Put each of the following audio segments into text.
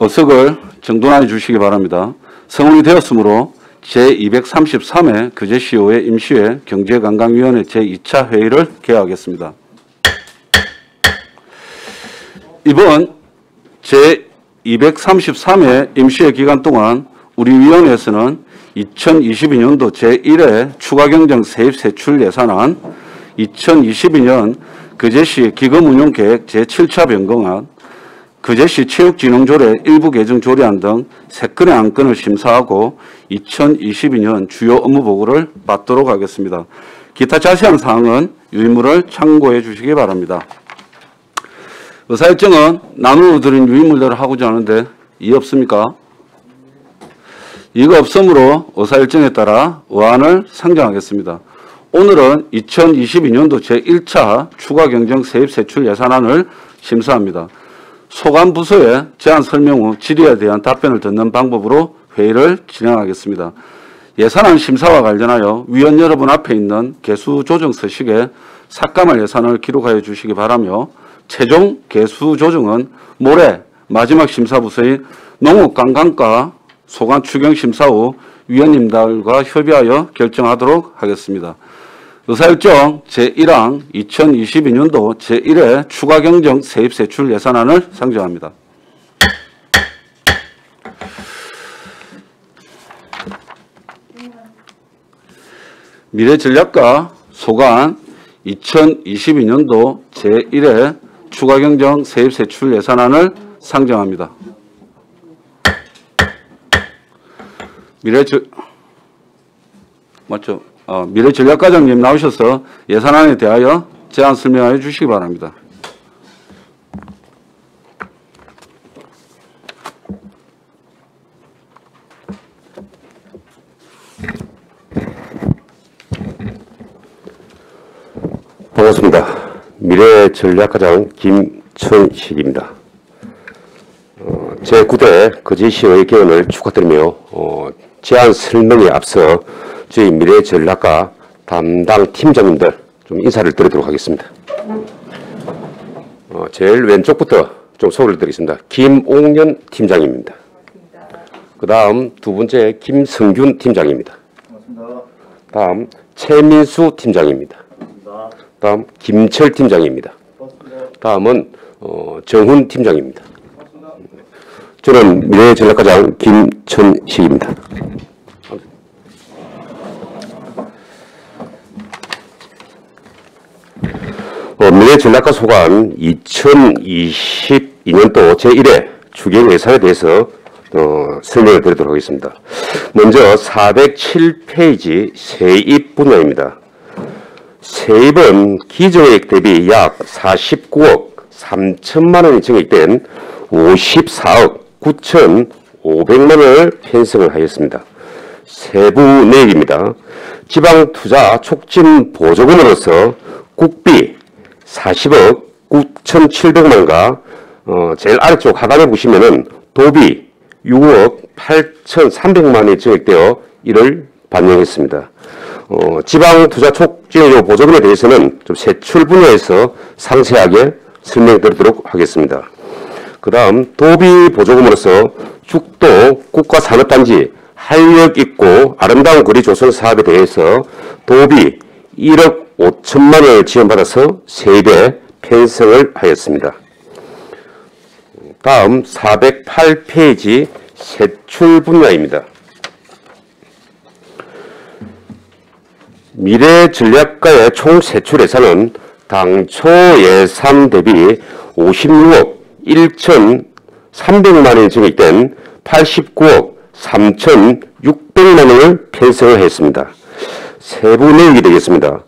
어석을 정돈해 주시기 바랍니다. 성원이 되었으므로 제233회 규제시효회 임시회 경제관광위원회 제2차 회의를 개하겠습니다. 이번 제233회 임시회 기간 동안 우리 위원회에서는 2022년도 제1회 추가경정 세입세출 예산안, 2022년 그제시 기금운용계획 제7차 변경안, 그제시 체육진흥조례 일부 개정 조례안 등 3건의 안건을 심사하고 2022년 주요 업무 보고를 받도록 하겠습니다. 기타 자세한 사항은 유인물을 참고해 주시기 바랍니다. 의사일정은 나누어 드린 유인물대로 하고자 하는데 이해 없습니까? 이가 없으므로 의사일정에 따라 의안을 상정하겠습니다. 오늘은 2022년도 제1차 추가경정 세입세출 예산안을 심사합니다. 소관 부서의 제안 설명 후 질의에 대한 답변을 듣는 방법으로 회의를 진행하겠습니다. 예산안 심사와 관련하여 위원 여러분 앞에 있는 개수 조정 서식에 삭감할 예산을 기록하여 주시기 바라며 최종 개수 조정은 모레 마지막 심사부서인 농업관광과 소관 추경 심사 후 위원님들과 협의하여 결정하도록 하겠습니다. 의사일정 제1항 2022년도 제1회 추가경정 세입세출 예산안을 상정합니다. 미래전략과 소관 2022년도 제1회 추가경정 세입세출 예산안을 상정합니다. 맞죠? 미래전략과장님 나오셔서 예산안에 대하여 제안 설명해 주시기 바랍니다. 반갑습니다. 미래전략과장 김천식입니다. 제9대 거제시의 개원을 축하드리며 제안 설명에 앞서 저희 미래전략과 담당 팀장님들 좀 인사를 드리도록 하겠습니다. 제일 왼쪽부터 좀 소개를 드리겠습니다. 김옥년 팀장입니다. 그 다음 두 번째 김성균 팀장입니다. 다음 최민수 팀장입니다. 다음 김철 팀장입니다. 다음은 정훈 팀장입니다. 저는 미래전략과장 김천식입니다. 미래전략과 소관 2022년도 제1회 추경 예산에 대해서 설명을 드리도록 하겠습니다. 먼저 407페이지 세입 분야입니다. 세입은 기정액 대비 약 49억 3천만 원이 증액된 54억 9,500만 원을 편성을 하였습니다. 세부 내역입니다. 지방투자 촉진 보조금으로서 국비 40억 9,700만원과 제일 아래쪽 하단에 보시면은 도비 6억 8,300만원이 증액되어 이를 반영했습니다. 지방투자 촉진 보조금에 대해서는 좀 세출 분야에서 상세하게 설명드리도록 하겠습니다. 그 다음 도비 보조금으로서 죽도 국가산업단지 활력있고 아름다운 거리 조성 사업에 대해서 도비 1억 5천만 원을 지원받아서 세입에 편성을 하였습니다. 다음 408페이지 세출 분야입니다. 미래전략과의 총 세출 예산은 당초 예산 대비 56억 1,300만 원이 증액된 89억 3,600만 원을 편성을 했습니다. 세부 내역이 되겠습니다.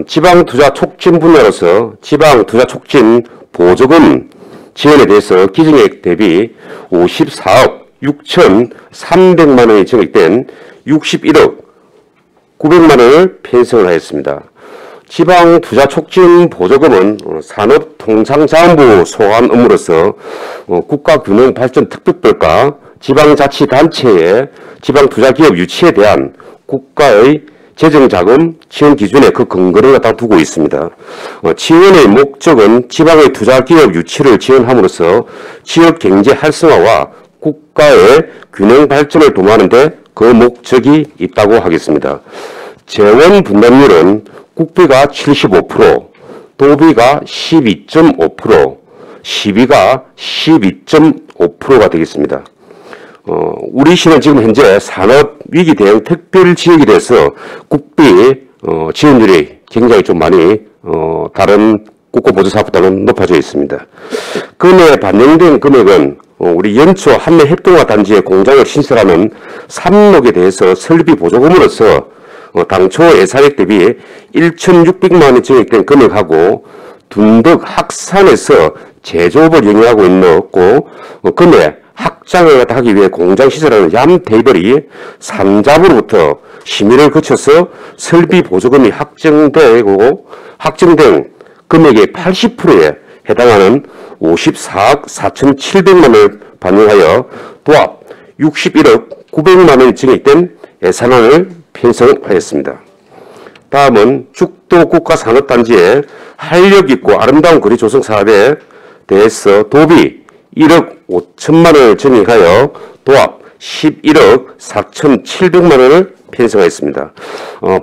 지방투자 촉진 분야로서 지방투자 촉진 보조금 지원에 대해서 기증액 대비 54억 6,300만 원이 증액된 61억 900만 원을 편성을 하였습니다. 지방투자 촉진 보조금은 산업통상자원부 소관 업무로서 국가균형발전특별법과 지방자치단체의 지방투자기업 유치에 대한 국가의 재정자금 지원 기준에 그 근거를 갖다 두고 있습니다. 지원의 목적은 지방의 투자기업 유치를 지원함으로써 지역 경제 활성화와 국가의 균형 발전을 도모하는 데 그 목적이 있다고 하겠습니다. 재원 분담률은 국비가 75%, 도비가 12.5%, 시비가 12.5%가 되겠습니다. 우리 시는 지금 현재 산업위기 대응 특별지역이 돼서 국비 지원율이 굉장히 좀 많이 다른 국고보조사업보다는 높아져 있습니다. 금액에 반영된 금액은 우리 연초 한내 협동화 단지의 공장을 신설하는 삼록에 대해서 설비 보조금으로서 당초 예산액 대비 1,600만 원이 증액된 금액하고 둔덕 학산에서 제조업을 영위하고 있고 금액 확장을 하기 위해 공장 시설하는 얌테이블이 산자부로부터 심의를 거쳐서 설비 보조금이 확정된 금액의 80%에 해당하는 54억 4,700만 원을 반영하여 도합 61억 900만 원이 증액된 예산안을 편성하였습니다. 다음은 죽도 국가산업단지의 활력있고 아름다운 거리 조성 사업에 대해서 도비 1억 5천만 원을 증액하여 도합 11억 4,700만 원을 편성하였습니다.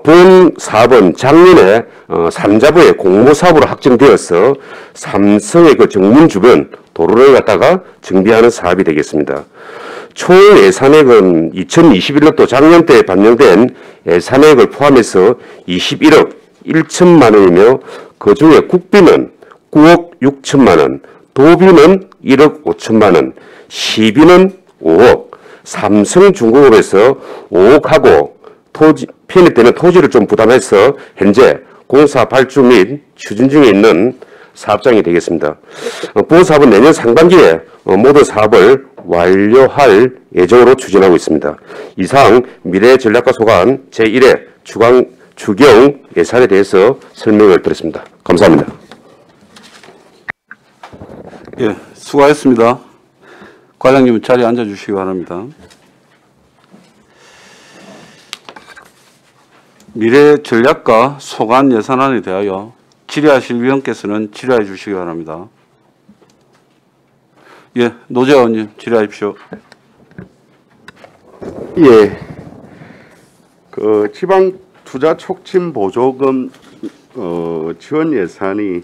본 사업은 작년에 삼자부의 공모사업으로 확정되어서 삼성의 그 정문 주변 도로를 갖다가 정비하는 사업이 되겠습니다. 총 예산액은 2021년도 작년 때 반영된 예산액을 포함해서 21억 1천만 원이며 그 중에 국비는 9억 6천만 원, 도비는 1억 5천만 원, 시비는 5억, 삼성중공업에서 5억하고 편입되는 토지를 좀 부담해서 현재 공사 발주 및 추진 중에 있는 사업장이 되겠습니다. 본 사업은 내년 상반기에 모든 사업을 완료할 예정으로 추진하고 있습니다. 이상 미래전략과 소관 제1회 추경 예산에 대해서 설명을 드렸습니다. 감사합니다. 예, 수고하셨습니다. 과장님 자리에 앉아주시기 바랍니다. 미래전략과 소관 예산안에 대하여 질의하실 위원께서는 질의해 주시기 바랍니다. 예, 노재화 의원님 질의하십시오. 예, 그 지방 투자 촉진 보조금 지원 예산이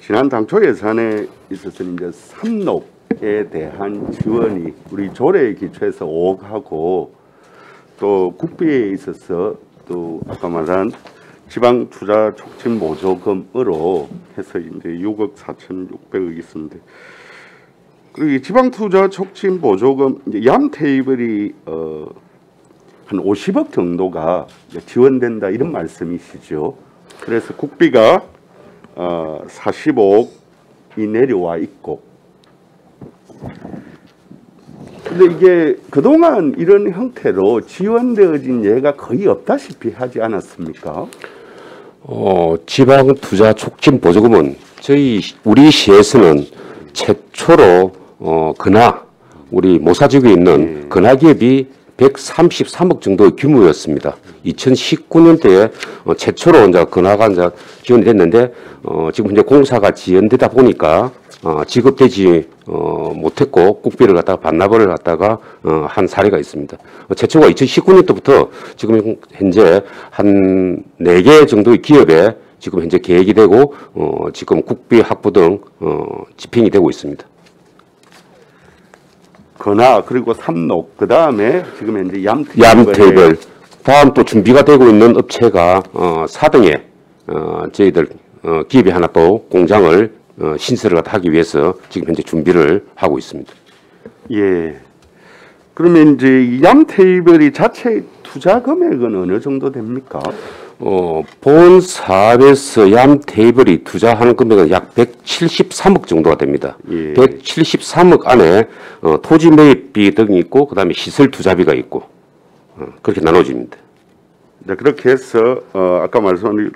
지난 당초 예산에 있어서 이제 삼록에 대한 지원이 우리 조례에 기초해서 5억하고 또 국비에 있어서 또 아까 말한 지방 투자 촉진 보조금으로 해서 이제 6억 4,600억 있습니다. 그리고 이 지방 투자 촉진 보조금 이제 얌 테이블이 한 50억 정도가 지원된다 이런 말씀이시죠. 그래서 국비가 45억이 내려와 있고, 근데 이게 그동안 이런 형태로 지원되어진 예가 거의 없다시피 하지 않았습니까? 지방 투자 촉진 보조금은 우리 시에서는 최초로 우리 모사지구에 있는 근하기업이 133억 정도의 규모였습니다. 2019년도에 최초로 이제 근하가 이제 지원이 됐는데 지금 현재 공사가 지연되다 보니까 지급되지 못했고 국비를 갖다가 반납을 갖다가 한 사례가 있습니다. 최초가 2019년도부터 지금 현재 한 4개 정도의 기업에 지금 현재 계획이 되고 지금 국비 확보 등 집행이 되고 있습니다. 건화 그리고 삼록 그 다음에 지금 현재 얌테이블 다음 또 준비가 되고 있는 업체가 4등에 저희들 기업이 하나 또 공장을 신설을 하기 위해서 지금 현재 준비를 하고 있습니다. 예. 그러면 이제 이 얌테이블이 자체 투자 금액은 어느 정도 됩니까? 본 사업에서 얌테이블이 투자하는 금액은 약 173억 정도가 됩니다. 예. 173억 안에 토지 매입비 등이 있고 그다음에 시설 투자비가 있고 그렇게 나눠집니다. 네, 그렇게 해서 아까 말씀하신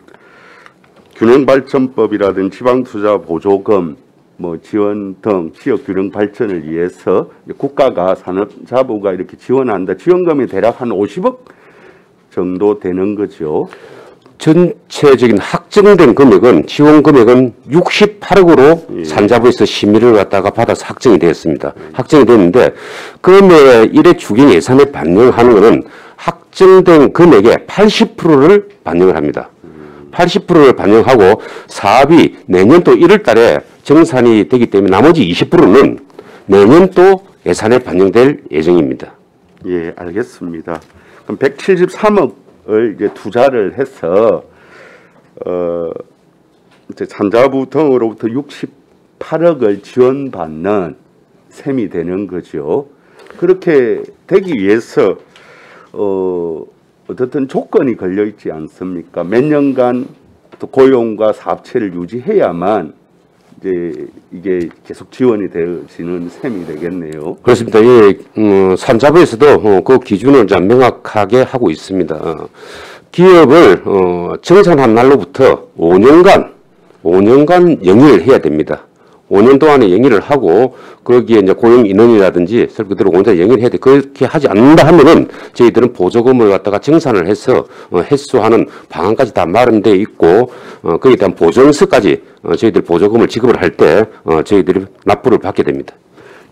균형발전법이라든지 지방투자 보조금 뭐 지원 등 지역 균형 발전을 위해서 국가가 산업자부가 이렇게 지원한다. 지원금이 대략 한 50억 정도 되는 거죠. 전체적인 확정된 금액은 지원 금액은 68억으로 산자부에서 심의를 갖다가 받아서 확정이 되었습니다. 확정이 됐는데 금액 1회 주경 예산에 반영하는 것은 확정된 금액의 80%를 반영을 합니다. 80%를 반영하고 사업이 내년도 1월 달에 정산이 되기 때문에 나머지 20%는 내년도 예산에 반영될 예정입니다. 예, 알겠습니다. 그럼 173억을 이제 투자를 해서 이제 산자부 등으로부터 68억을 지원받는 셈이 되는 거죠. 그렇게 되기 위해서 어떻든 조건이 걸려 있지 않습니까? 몇 년간 또 고용과 사업체를 유지해야만 이제 이게 계속 지원이 되어지는 셈이 되겠네요. 그렇습니다. 예, 산자부에서도 그 기준을 좀 명확하게 하고 있습니다. 기업을 정산한 날로부터 5년간 영위를 해야 됩니다. 5년 동안에 영위를 하고 거기에 이제 고용 인원이라든지 그대로 공장 영위를 해야 돼. 그렇게 하지 않는다 하면은 저희들은 보조금을 갖다가 정산을 해서 회수하는 방안까지 다 마련되어 있고 거기에 대한 보정서까지 저희들 보조금을 지급을 할 때 저희들이 납부를 받게 됩니다.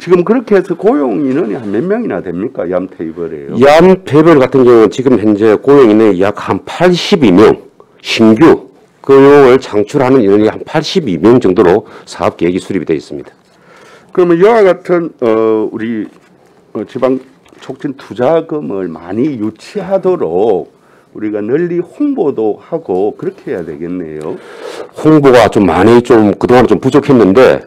지금 그렇게 해서 고용 인원이 한 몇 명이나 됩니까? 얌테이블에요. 얌테이블 같은 경우는 지금 현재 고용 인원이 약 한 82명 신규 고용을 창출하는 인원이 한 82명 정도로 사업 계획이 수립이 되어 있습니다. 그러면 이와 같은 우리 지방 촉진 투자금을 많이 유치하도록 우리가 널리 홍보도 하고 그렇게 해야 되겠네요. 홍보가 좀 많이 그동안 좀 부족했는데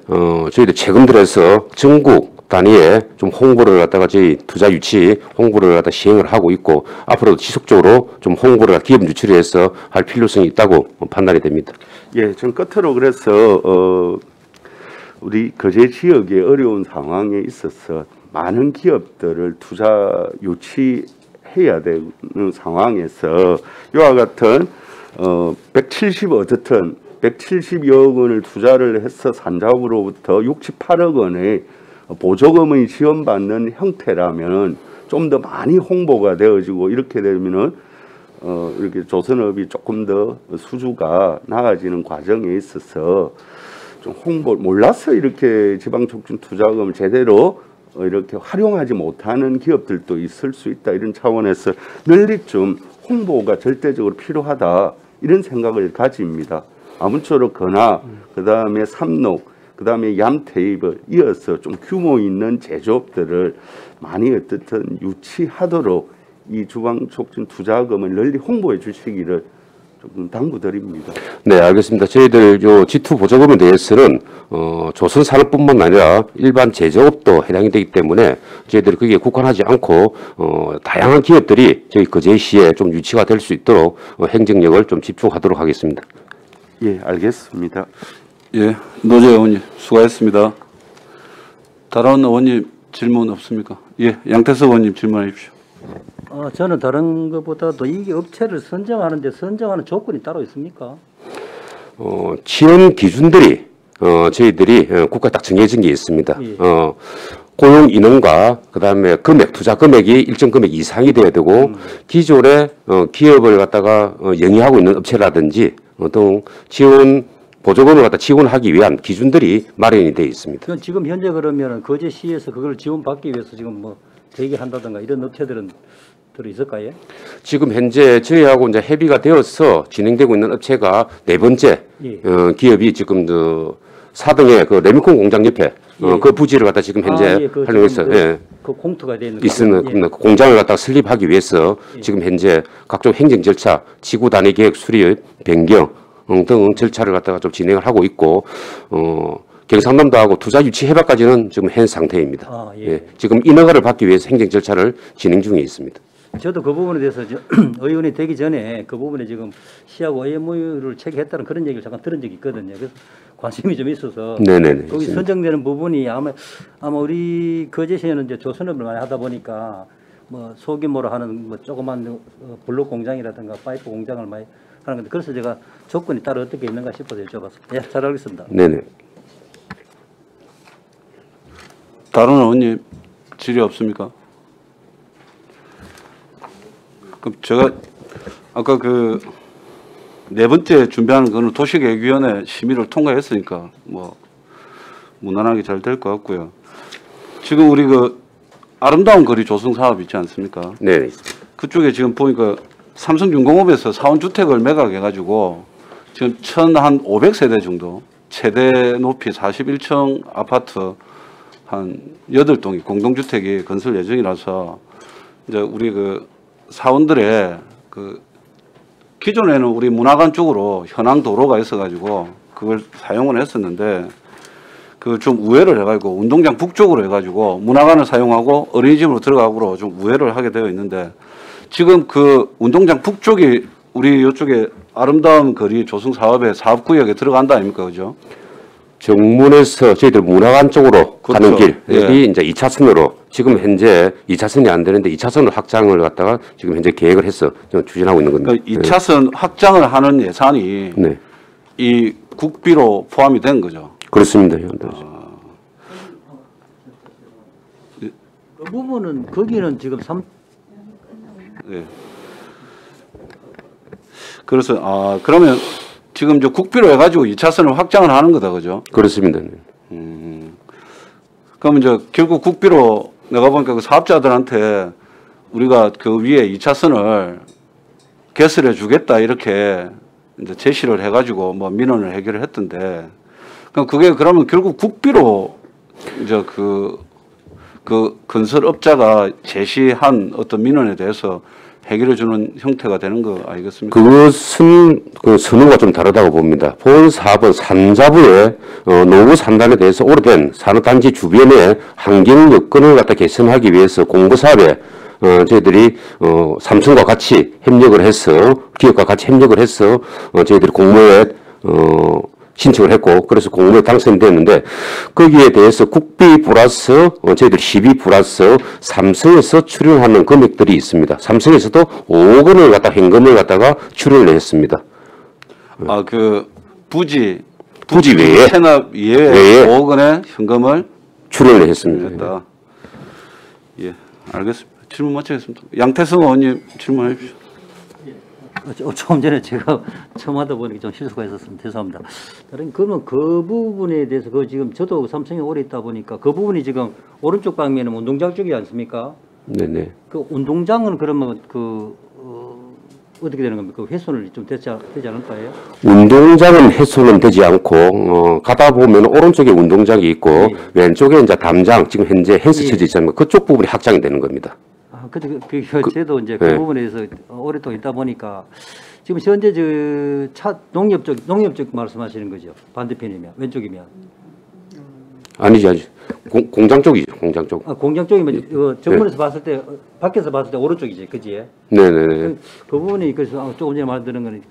저희들 최근 들어서 전국 단위에 좀 홍보를 갖다가 저희 투자 유치 홍보를 갖다 시행을 하고 있고 앞으로도 지속적으로 좀 홍보를 기업 유치를 해서 할 필요성이 있다고 판단이 됩니다. 예, 전 끝으로 그래서 우리 거제 지역의 어려운 상황에 있어서 많은 기업들을 투자 유치해야 되는 상황에서 이와 같은 170여 원을 투자를 해서 산자부로부터 68억 원의 보조금을 지원받는 형태라면 좀 더 많이 홍보가 되어지고 이렇게 되면은 이렇게 조선업이 조금 더 수주가 나아지는 과정에 있어서 좀 홍보 몰라서 이렇게 지방촉진 투자금을 제대로 이렇게 활용하지 못하는 기업들도 있을 수 있다 이런 차원에서 널리 좀 홍보가 절대적으로 필요하다 이런 생각을 가집니다. 아무쪼록 건화 그다음에 삼록 그다음에 얌테이블 이어서 좀 규모 있는 제조업들을 많이 어떻든 유치하도록 이 주방촉진 투자금을 널리 홍보해 주시기를 조금 당부드립니다. 네, 알겠습니다. 저희들 요 G2 보조금에 대해서는 조선산업뿐만 아니라 일반 제조업도 해당이 되기 때문에 저희들이 거기에 국한하지 않고 다양한 기업들이 저희 거제시에 좀 유치가 될 수 있도록 행정력을 좀 집중하도록 하겠습니다. 예, 알겠습니다. 예, 노재 의원님 수고하셨습니다. 다른 의원님 질문 없습니까? 예, 양태석 의원님 질문해 주십시오. 저는 다른 것보다도 이 업체를 선정하는데 선정하는 조건이 따로 있습니까? 지원 기준들이 저희들이 국가에 딱 정해진 게 있습니다. 예. 고용 인원과 그다음에 금액, 투자 금액이 일정 금액 이상이 돼야 되고 기존에 기업을 갖다가 영위하고 있는 업체라든지 등 지원 보조금을 갖다 지원하기 위한 기준들이 마련이 되어 있습니다. 그건 지금 현재 그러면 거제시에서 그걸 지원받기 위해서 지금 뭐 대기한다든가 이런 업체들은 들어 있을까요? 지금 현재 저희하고 이제 협의가 되어서 진행되고 있는 업체가 네 번째 예. 기업이 지금 4등의 그 레미콘 공장 옆에 예. 그 부지를 갖다 지금 현재 그 활용해서 그 공투가 되어 있는 있는 예. 공장을 갖다가 설립하기 위해서 지금 현재 각종 행정 절차, 지구 단위 계획 수립, 변경 등 절차를 갖다가 좀 진행을 하고 있고 경상남도하고 투자 유치 협약까지는 지금 현 상태입니다. 예. 지금 인허가를 받기 위해서 행정 절차를 진행 중에 있습니다. 저도 그 부분에 대해서 의원이 되기 전에 그 부분에 지금 시하고 MOU를 체결했다는 그런 얘기를 잠깐 들은 적이 있거든요. 그래서 관심이 좀 있어서 네네네. 거기 선정되는 부분이 아마 우리 거제시에는 이제 조선업을 많이 하다 보니까 뭐 소규모로 하는 뭐 조그만 블록 공장이라든가 파이프 공장을 많이 하는 건데 그래서 제가 조건이 따로 어떻게 있는가 싶어서 여쭤봤습니다. 예, 잘 알겠습니다. 네네. 다른 의원님 질의 없습니까? 그럼 제가 아까 그 네 번째 준비하는 거는 도시계획위원회 심의를 통과했으니까 뭐 무난하게 잘 될 것 같고요. 지금 우리 그 아름다운 거리 조성 사업 있지 않습니까? 네. 그쪽에 지금 보니까 삼성중공업에서 사원주택을 매각해가지고 지금 1,500세대 정도 최대 높이 41층 아파트 한 8동이 공동주택이 건설 예정이라서 이제 우리 그 사원들의 그 기존에는 우리 문화관 쪽으로 현황 도로가 있어가지고 그걸 사용을 했었는데 그 좀 우회를 해가지고 운동장 북쪽으로 해가지고 문화관을 사용하고 어린이집으로 들어가고 좀 우회를 하게 되어 있는데 지금 그 운동장 북쪽이 우리 이쪽에 아름다운 거리 조성 사업의 사업구역에 들어간다 아닙니까, 그죠? 정문에서 저희들 문화관 쪽으로 그렇죠. 가는 길이 예. 이제 2차선으로 지금 현재 2차선이 안 되는데 2차선으로 확장을 갖다가 지금 현재 계획을 해서 지금 추진하고 있는 겁니다. 그러니까 2차선 확장을 하는 예산이 네. 이 국비로 포함이 된 거죠. 그렇습니다. 그 부분은 거기는 지금 예. 그래서 그러면 지금 저 국비로 해가지고 2차선을 확장을 하는 거다, 그죠? 그렇습니다. 네. 그러면 이제 결국 국비로 내가 보니까 그 사업자들한테 우리가 그 위에 2차선을 개설해 주겠다 이렇게 이제 제시를 해가지고 뭐 민원을 해결을 했던데, 그럼 그게 그러면 결국 국비로 이제 그 건설업자가 제시한 어떤 민원에 대해서 해결해 주는 형태가 되는 거 아니겠습니까? 그것은 그 선호가 좀 다르다고 봅니다. 본 사업은 산자부의 노후 산단에 대해서 오래된 산업단지 주변의 환경 여건을 갖다 개선하기 위해서 공부사업에 저희들이 삼성과 같이 협력을 해서 기업과 같이 협력을 해서 저희들이 공모에 신청을 했고 그래서 공모에 당선됐는데 거기에 대해서 국비 플러스 저희들 시비 플러스 삼성에서 출연하는 금액들이 있습니다. 삼성에서도 5억 원을 갖다 현금을 갖다가 출연을 했습니다. 그 부지 외에 체납 외에 5억 원의 현금을 출연을 했습니다. 했다. 예, 알겠습니다. 질문 마치겠습니다. 양태성 의원님 질문해 주십시오. 조금 전에 제가 처음 하다 보니까 좀 실수가 있었습니다. 죄송합니다. 그러면 그 부분에 대해서 그 지금 저도 삼성에 오래 있다 보니까 그 부분이 지금 오른쪽 방면은 운동장 쪽이지 않습니까? 네네. 그 운동장은 그러면 어떻게 되는 겁니까? 그 훼손을 좀 되지 않을까요? 운동장은 훼손은 되지 않고 가다 보면 오른쪽에 운동장이 있고 왼쪽에 이제 담장 지금 현재 헬스처지 있잖아요. 그쪽 부분이 확장이 되는 겁니다. 근데 저도 이제 그 부분에 대해서 오랫동안 있다 보니까 지금 현재 농협 쪽 말씀하시는 거죠? 반대편이면 왼쪽이면 아니지. 공장 쪽이죠. 공장 쪽. 공장 쪽이면 정문에서 봤을 때 밖에서 봤을 때 오른쪽이지, 그지? 네네네. 그 부분이 그래서 조금 전에 말드는 거는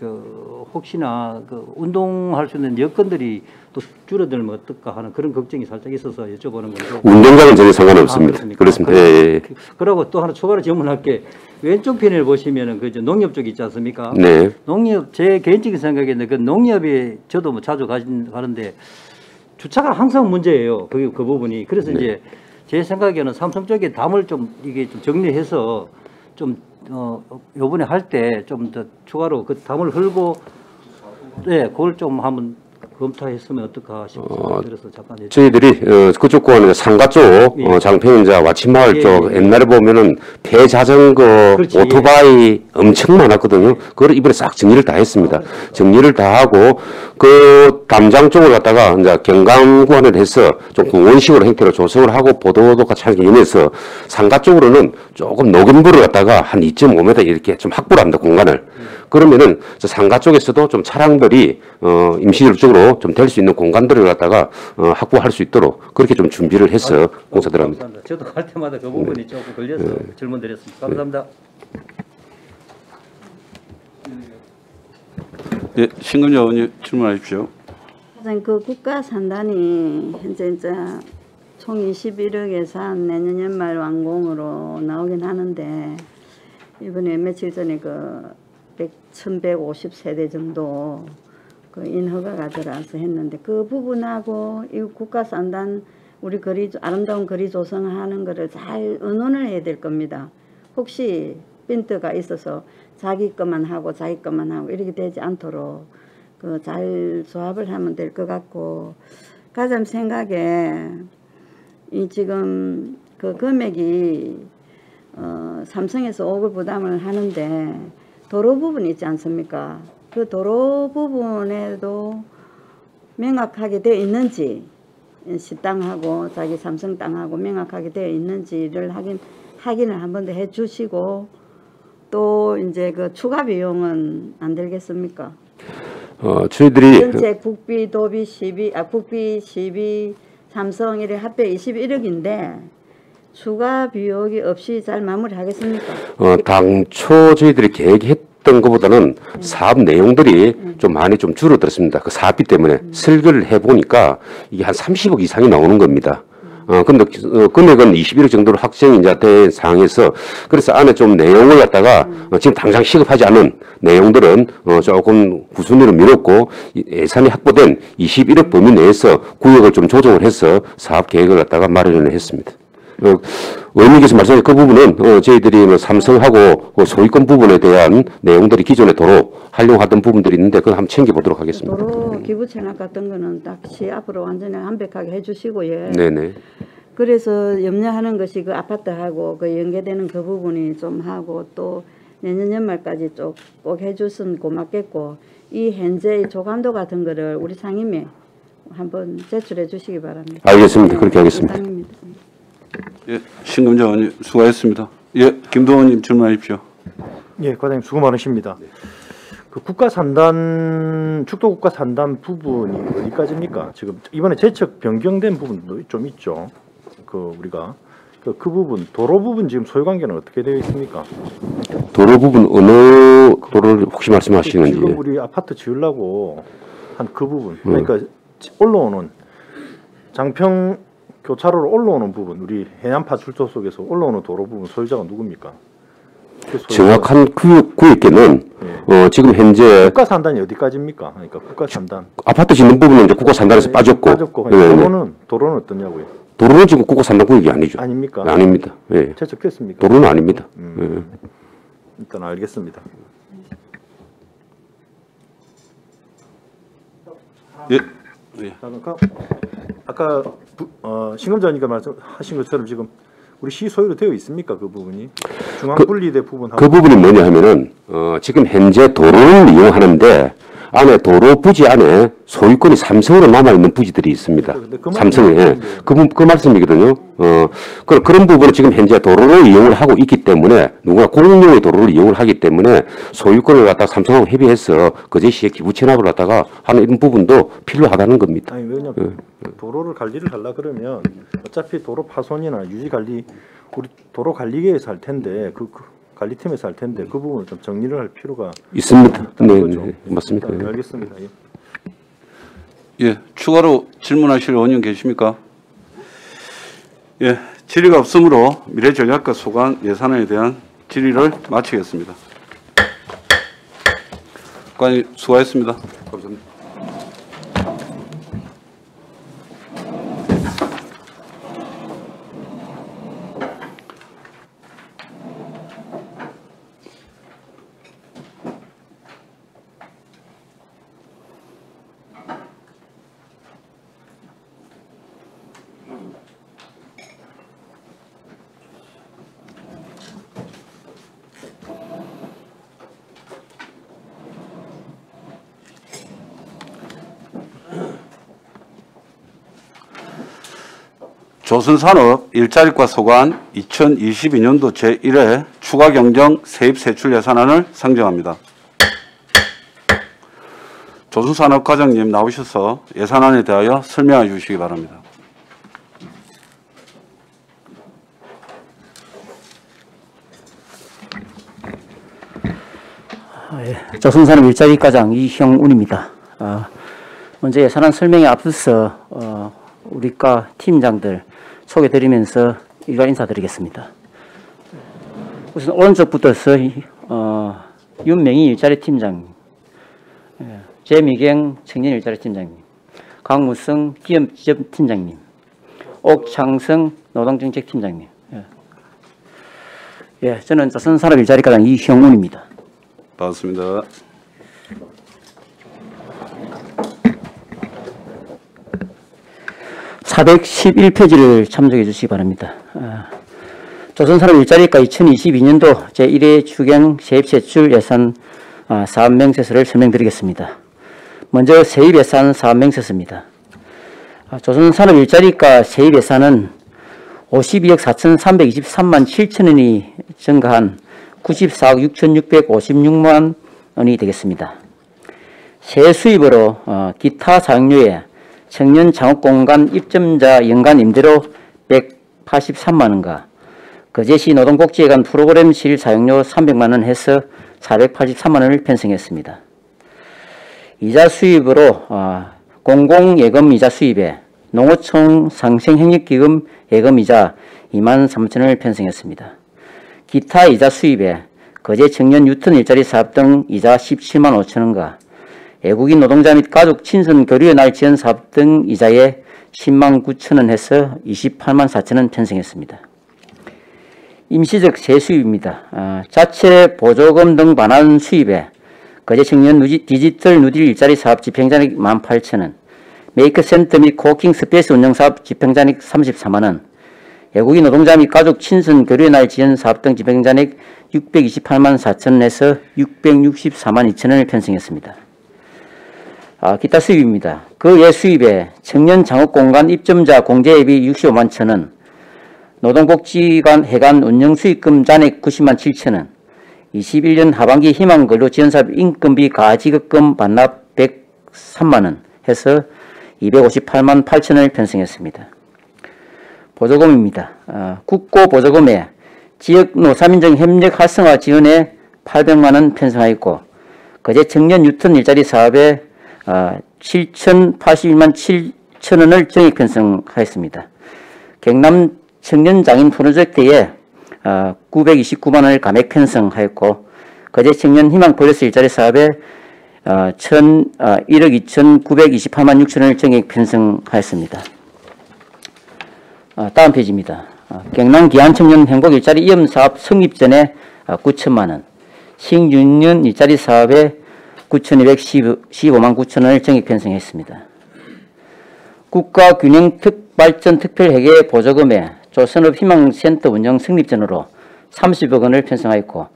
혹시나 운동할 수 있는 여건들이 또 줄어들면 어떨까 하는 그런 걱정이 살짝 있어서 여쭤보는 건데. 운동장은 전혀 상관없습니다. 그렇습니다. 예. 그리고 또 하나 추가로 질문할게. 왼쪽 편을 보시면은 그 농협 쪽 있지 않습니까? 네. 농협 제 개인적인 생각인데 그 농협에 저도 뭐 자주 가는데 주차가 항상 문제예요. 그 부분이. 그래서 이제 제 생각에는 삼성 쪽에 담을 좀 이게 좀 정리해서 좀 요번에 할 때 좀 더 추가로 그 담을 흘고 그걸 좀 한번 검토했으면 어떨까 싶어서 그래서 잠깐 저희들이 그쪽 구간에 상가 쪽 장평인자 와치마을 쪽 옛날에 보면은 폐자전거 그렇지, 오토바이 엄청 많았거든요. 그걸 이번에 싹 정리를 다 했습니다. 정리를 다 하고 그 담장 쪽을 갖다가 이제 경감구간을 해서 좀 공원식으로 형태로 조성을 하고 보도도 같이 하기 위해서 상가 쪽으로는 조금 녹은 불을 갖다가 한 2.5m 이렇게 좀 확보를 합니다. 공간을. 그러면은 저 상가 쪽에서도 좀 차량들이 임시적으로 좀 될 수 있는 공간들을 갖다가 확보할 수 있도록 그렇게 좀 준비를 해서 공사들 합니다. 감사합니다. 저도 갈 때마다 그 부분이 조금 걸려서 질문 드렸습니다. 감사합니다. 예, 신금자 의원님 질문하십시오. 사장님, 그 국가 산단이 현재 이제 총 21억 예산 내년 연말 완공으로 나오긴 하는데 이번에 며칠 전에 1150세대 정도 그 인허가가 들어와서 했는데 그 부분하고 이 국가 산단 우리 아름다운 거리 조성하는 거를 잘 의논을 해야 될 겁니다. 혹시 빈트가 있어서 자기 것만 하고 이렇게 되지 않도록 그 잘 조합을 하면 될 것 같고, 가장 생각에 이 지금 그 금액이 삼성에서 5억 부담을 하는데 도로 부분이 있지 않습니까? 그 도로 부분에도 명확하게 되어 있는지, 시땅하고 자기 삼성 땅하고 명확하게 되어 있는지를 확인을 한 번 더 해주시고, 또 이제 그 추가 비용은 안 들겠습니까? 저희들이 전체 국비, 도비, 국비, 시비, 삼성 이래 합해 21억인데 추가 비용이 없이 잘 마무리하겠습니까? 당초 저희들이 계획했던 것보다는 사업 내용들이 좀 많이 좀 줄어들었습니다. 그 사업비 때문에 설계를 해보니까 이게 한 30억 이상이 나오는 겁니다. 근데 금액은 21억 정도로 확정이 이제 된 상황에서, 그래서 안에 좀 내용을 갖다가 지금 당장 시급하지 않은 내용들은 조금 후순위로 미뤘고, 예산이 확보된 21억 범위 내에서 구역을 좀 조정을 해서 사업 계획을 갖다가 마련을 했습니다. 의원님께서 말씀하신 그 부분은 저희들이 뭐 삼성하고 소유권 부분에 대한 내용들이 기존에 도로 활용하던 부분들이 있는데 그거 한번 챙겨보도록 하겠습니다. 도로 기부 체납 같은 거는 딱시 앞으로 완전히 완벽하게 해주시고, 예. 네네. 그래서 염려하는 것이 그 아파트하고 그 연계되는 그 부분이 좀 하고, 또 내년 연말까지 꼭 해줬으면 고맙겠고, 이 현재 조감도 같은 거를 우리 상임위에 한번 제출해 주시기 바랍니다. 알겠습니다. 그렇게 하겠습니다. 이상입니다. 예, 신금자 의원님 수고하셨습니다. 예, 김동원 의원님 질문하십시오. 예, 과장님 수고 많으십니다. 그 축도 국가 산단 부분이 어디까지입니까? 지금 이번에 제척 변경된 부분도 좀 있죠. 그 우리가 그 부분, 도로 부분 지금 소유 관계는 어떻게 되어 있습니까? 도로 부분 어느 도로를 혹시 말씀하시는지? 지금 우리 아파트 지으려고 한 그 부분, 그러니까 올라오는 장평 교차로로 올라오는 부분, 우리 해안파 출도 속에서 올라오는 도로 부분 소유자가 누굽니까? 그 정확한 구역계는 지금 현재 국가 산단이 어디까지입니까? 그러니까 국가 산단. 아파트 짓는 부분은 이제 국가 산단에서 빠졌고, 네. 도로는 어떠냐고요? 도로는 지금 국가 산단 구역이 아니죠. 아닙니까? 아닙니다. 예. 채척됐습니까? 도로는 아닙니다. 일단 알겠습니다. 예. 예. 아까 신검자님과 말씀하신 것처럼 지금 우리 시 소유로 되어 있습니까? 그 부분이 중앙 분리대 부분하고 그 부분이 뭐냐 하면은 지금 현재 도로를 이용하는데 안에 도로 부지 안에 소유권이 삼성으로 남아 있는 부지들이 있습니다. 삼성에 그 말씀이거든요. 그런 부분은 지금 현재 도로를 이용을 하고 있기 때문에 누군가 공용의 도로를 이용을 하기 때문에 소유권을 갖다가 삼성하고 협의해서 거제시에 기부 체납을 갖다가 하는 이런 부분도 필요하다는 겁니다. 아니 왜냐면 도로를 관리를 하려 그러면 어차피 도로 파손이나 유지 관리 우리 도로 관리계에서 할 텐데 그 관리팀에서 할 텐데 그 부분을 좀 정리를 할 필요가 있습니다. 네, 맞습니다. 알겠습니다. 예, 추가로 질문하실 의원님 계십니까? 예, 질의가 없으므로 미래전략과 소관 예산안에 대한 질의를 마치겠습니다. 관님 수고하셨습니다. 감사합니다. 조선산업 일자리과 소관 2022년도 제1회 추가경정 세입세출 예산안을 상정합니다. 조선산업 과장님 나오셔서 예산안에 대하여 설명해 주시기 바랍니다. 조선산업 일자리과장 이형운입니다. 먼저 예산안 설명에 앞서서 우리과 팀장들 소개드리면서 일괄 인사드리겠습니다. 우선 오른쪽부터서 윤명희 일자리 팀장님, 재미경 청년 일자리 팀장님, 강무성 기업지점 팀장님, 옥창성 노동정책 팀장님. 예, 저는 조선산업 일자리과장 이형훈입니다. 반갑습니다. (411페이지를) 참조해 주시기 바랍니다. 조선산업 일자리과 2022년도 제1회 추경 세입 세출 예산 사업 명세서를 설명드리겠습니다. 먼저 세입 예산 사업 명세서입니다. 조선산업 일자리과 세입 예산은 52억 4,323만 7천원이 증가한 94억 6,656만 원이 되겠습니다. 세 수입으로 기타 사용료에 청년 창업공간 입점자 연간 임대료 183만 원과 거제시 노동복지회관 프로그램 실 사용료 300만 원 해서 483만 원을 편성했습니다. 이자 수입으로 공공예금 이자 수입에 농어촌 상생협력기금 예금이자 2만 3천 원을 편성했습니다. 기타 이자 수입에 거제 청년 유턴 일자리 사업 등 이자 17만 5천 원과 외국인 노동자 및 가족 친선 교류의 날 지원 사업 등 이자에 10만 9천 원 해서 28만 4천 원 편성했습니다. 임시적 세수입입니다. 자체 보조금 등 반환 수입에 거제 청년 디지털 누딜 일자리 사업 집행잔액 18,000원, 메이크센터 및 코워킹 스페이스 운영 사업 집행잔액 34만 원, 외국인 노동자 및 가족 친선 교류의 날 지원 사업 등 집행잔액 628만 4천 원에서 664만 2천 원을 편성했습니다. 기타 수입입니다. 그 외 수입에 청년 창업공간 입점자 공제예비 65만 1천 원, 노동복지관 해관 운영수익금 잔액 90만 7천 원, 21년 하반기 희망근로 지원사업 인건비 가지급금 반납 103만 원 해서 258만 8천 원을 편성했습니다. 보조금입니다. 국고 보조금에 지역 노사민정 협력 활성화 지원에 800만 원 편성하였고 거제 청년 유턴 일자리 사업에 7,081만 7천 원을 정액 편성하였습니다. 경남 청년 장인 프로젝트에 929만 원을 감액 편성하였고 거제 청년 희망 플러스 일자리 사업에 1억 2,928만 6천 원을 정액 편성하였습니다. 다음 페이지입니다. 경남 기안청년 행복 일자리 이염 사업 성립 전에 9천만 원, 신윤년 일자리 사업에 9,215만 9천 원을 정액 편성했습니다. 국가균형 발전 특별회계 보조금에 조선업 희망센터 운영 성립전으로 30억 원을 편성하였고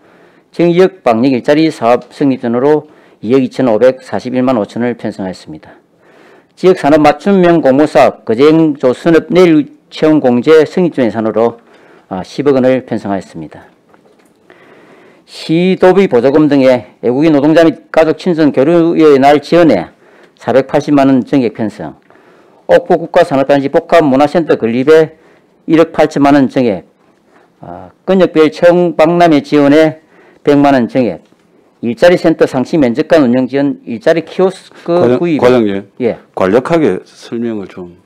정지역 방역 일자리 사업 성립전으로 2억 2,541만 5천 원을 편성하였습니다. 지역산업 맞춤형 공모사업 거제행 조선업 내일 채용공제 성립전 예산으로 10억 원을 편성하였습니다. 시도비 보조금 등의 외국인 노동자 및 가족 친선 교류의 날 지원에 480만 원 정액 편성, 옥포 국가산업단지 복합문화센터 건립에 1억 8천만 원 정액, 근역별 채용 박람회 지원에 100만 원 정액, 일자리 센터 상시 면접관 운영 지원 일자리 키오스크 구입. 과장님, 예. 간략하게 설명을 좀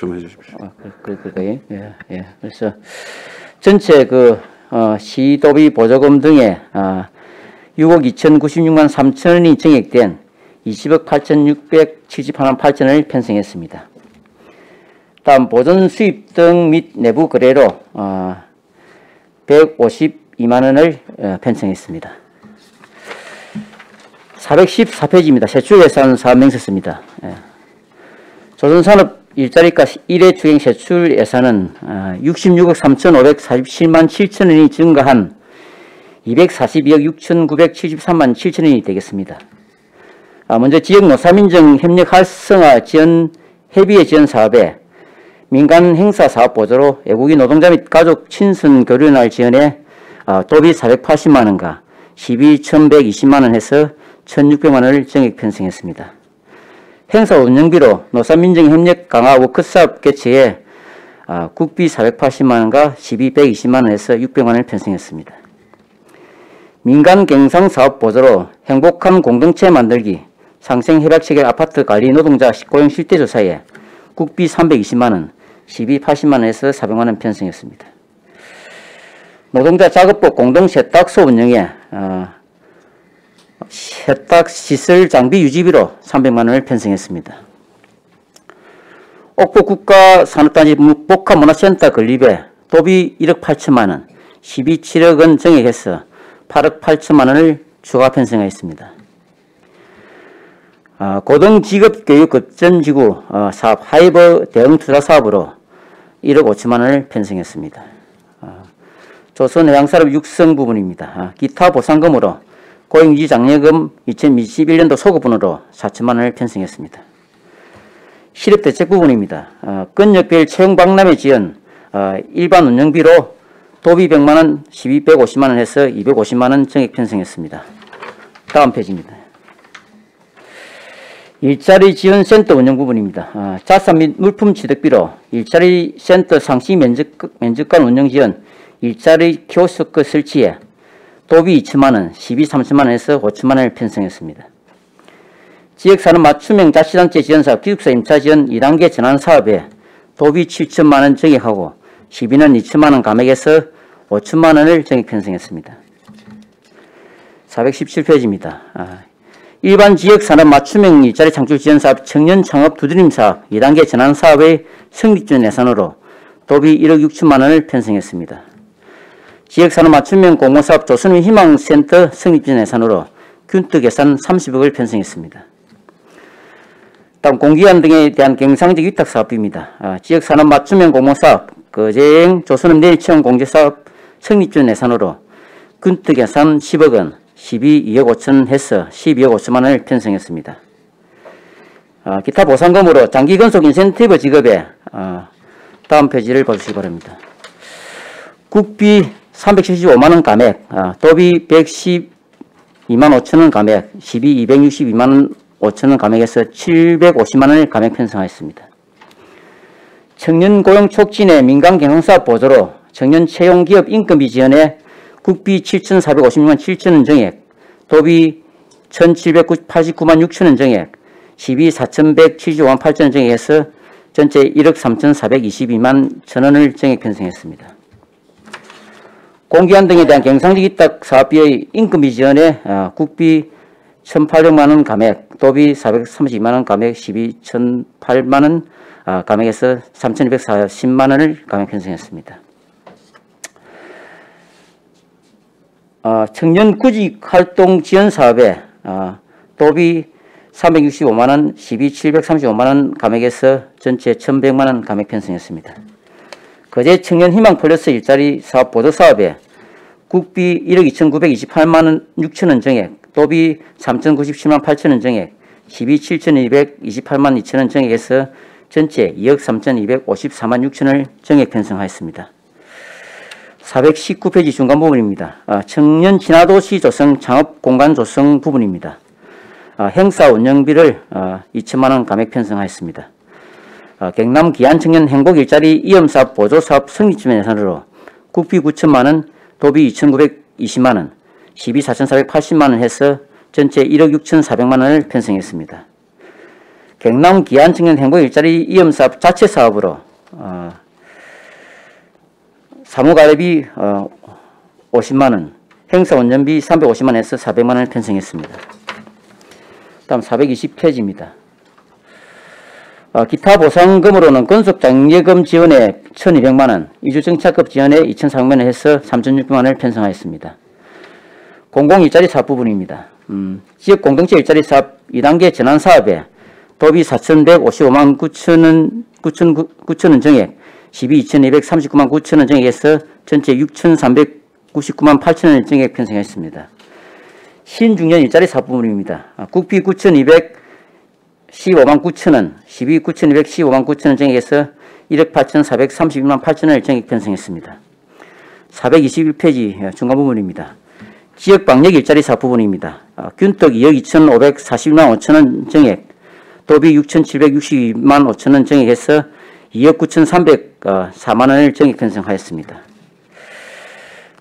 해주십시오. 그럴까요? 예. 그래서 전체 시도비 보조금 등에 6억 2,096만 3천 원이 정액된 20억 8,678만 8천 원을 편성했습니다. 다음 보전 수입 등 및 내부 거래로 152만 원을 편성했습니다. 414페이지입니다. 세출예산 사업명세서입니다. 조선산업 일자리과 1회 추경 세출 예산은 66억 3,547만 7천 원이 증가한 242억 6,973만 7천 원이 되겠습니다. 먼저 지역 노사민정 협력 활성화 지원 회비의 지원 사업에 민간 행사 사업 보조로 외국인 노동자 및 가족 친선 교류날 지원에 도비 480만 원과 12,120만 원 해서 1,600만 원을 정액 편성했습니다. 행사 운영비로 노사민정 협력 강화 워크사업 개최에 국비 480만 원과 12,120만 원 해서 600만 원을 편성했습니다. 민간 경상 사업 보조로 행복한 공동체 만들기 상생협약체계 아파트 관리 노동자 고용 실태 조사에 국비 320만 원, 12,80만 원에서 400만 원 편성했습니다. 노동자 작업복 공동 세탁소 운영에 세탁 시설 장비 유지비로 300만 원을 편성했습니다. 옥포 국가산업단지 복합문화센터 건립에 도비 1억 8천만 원, 12.7억 원 증액해서 8억 8천만 원을 추가 편성하였습니다. 고등직업교육급전지구 사업 하이버 대응 투자 사업으로 1억 5천만 원을 편성했습니다. 조선해양산업 육성 부분입니다. 기타 보상금으로 고용유지 장려금 2021년도 소급분으로 4천만 원을 편성했습니다. 실업대책 부분입니다. 근역별 채용박람회 지원 일반 운영비로 도비 100만 원, 시비 150만 원 해서 250만 원 증액 편성했습니다. 다음 페이지입니다. 일자리 지원센터 운영 부분입니다. 자산 및 물품 취득비로 일자리 센터 상시 면접관 운영 지원 일자리 키오스크 설치에 도비 2천만 원, 시비 3천만 원에서 5천만 원을 편성했습니다. 지역산업 맞춤형 자치단체 지원사업 기숙사 임차 지원 2단계 전환 사업에 도비 7천만 원 증액하고 시비는 2천만 원 감액해서 5천만 원을 증액 편성했습니다. 417페이지입니다. 일반 지역산업 맞춤형 일자리 창출 지원사업 청년 창업 두드림 사업 2단계 전환 사업의 성립준 예산으로 도비 1억 6천만 원을 편성했습니다. 지역산업 맞춤형 공모사업 조선의 희망센터 성립준 예산으로 균특 예산 30억을 편성했습니다. 다음 공기관 등에 대한 경상직 위탁사업비입니다. 지역산업 맞춤형 공모사업 거제행 조선업 내일체험 공제사업 성립준 예산으로 균특 예산 10억 원, 12억 5천 해서 12억 5천만 원을 편성했습니다. 기타 보상금으로 장기건속 인센티브 지급에 다음 페이지를 보시기 바랍니다. 국비 375만 원 감액, 도비 112만 5천 원 감액, 시비 262만 5천 원 감액해서 750만 원을 감액 편성하였습니다. 청년 고용 촉진의 민간 경영사업 보조로 청년 채용 기업 인건비 지원에 국비 7,456만 7천 원 증액, 도비 1,789만 6천 원 증액, 시비 4,175만 8천 원 증액해서 전체 1억 3,422만 천 원을 증액 편성했습니다. 공기관 등에 대한 경상직 위탁 사업비의 인건비 지원에 국비 1,800만 원 감액, 도비 432만 원 감액, 시비 1,008만 원 감액해서 3,240만 원을 감액 편성했습니다. 청년 구직 활동 지원 사업에 도비 365만 원, 시비 735만 원 감액해서 전체 1,100만 원 감액 편성했습니다. 거제 청년 희망 플러스 일자리 사업 보조 사업에 국비 1억 2,928만 6천 원 증액, 도비 3,097만 8천 원 증액, 시비 7,228만 2천 원 증액해서 전체 2억 3,254만 6천 원을 증액 편성하였습니다. 419페이지 중간 부분입니다. 청년 친화도시 조성 창업 공간 조성 부분입니다. 행사 운영비를 2천만 원 감액 편성하였습니다. 경남 기안청년 행복 일자리 이염사업 보조사업 성립지원 예산으로 국비 9천만 원, 도비 2,920만 원, 시비 4,480만 원 해서 전체 1억 6,400만 원을 편성했습니다. 경남 기안청년 행복 일자리 이염사업 자체 사업으로 사무가래비 50만 원, 행사 운전비 350만 원에서 400만 원을 편성했습니다. 다음 420페이지입니다. 기타 보상금으로는 건속장려금 지원에 1,200만 원, 이주정착급 지원에 2,400만 원 해서 3,600만 원을 편성하였습니다. 공공일자리 사업 부분입니다. 지역 공동체 일자리 사업 2단계 전환 사업에 도비 4,155만 9천 원 증액, 시비 2,239만 9천 원 증액해서 전체 6,399만 8천 원을 증액 편성했습니다. 신중년 일자리 사업 부분입니다. 국비 9,215만 9천 원, 시비 9,215만 9천 원 증액해서 1억 8,432만 8천 원을 증액 편성했습니다. 421페이지 중간 부분입니다. 지역 방역 일자리 사업 부분입니다. 균떡 2억 2,541만 5천 원 증액, 도비 6,762만 5천 원 증액해서 2억 9,304만 원을 증액 편성하였습니다.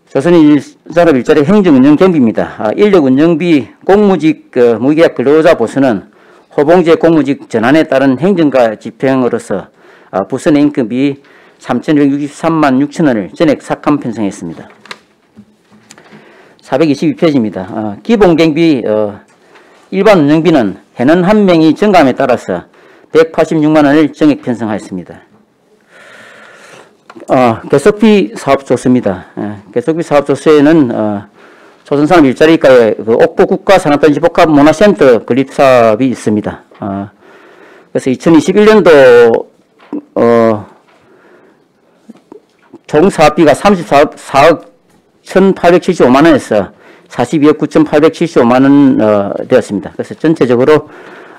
조선일산업 일자리 행정운영 경비입니다. 인력 운영비 공무직 무계약 근로자 보수는 호봉제 공무직 전환에 따른 행정과 집행으로서 부서 내 인건비 3,263만 6천 원을 전액 삭감 편성했습니다. 422페이지입니다. 기본경비 일반 운영비는 해는 한 명이 증감에 따라서 186만 원을 증액 편성하였습니다. 계속비 사업 조서입니다. 계속비 사업 조서에는 조선산업 일자리가의 그 옥보 국가산업단지 복합 문화센터 건립 사업이 있습니다. 그래서 2021년도 총 사업비가 34억 1,875만 원에서 42억 9,875만 원 되었습니다. 그래서 전체적으로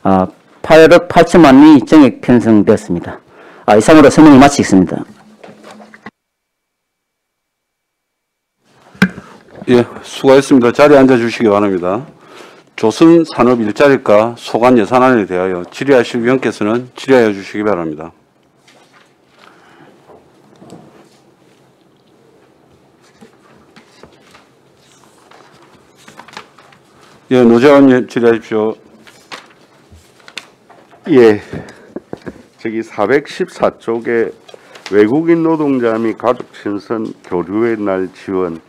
8억 8천만 원이 정액 편성되었습니다. 이상으로 설명을 마치겠습니다. 예, 수고했습니다. 자리에 앉아주시기 바랍니다. 조선산업 일자리가 소관 예산안에 대하여 질의하실 위원께서는 질의하여 주시기 바랍니다. 예, 노재원 의원 질의하십시오. 예, 저기 414쪽에 외국인 노동자 및 가족 친선 교류의 날 지원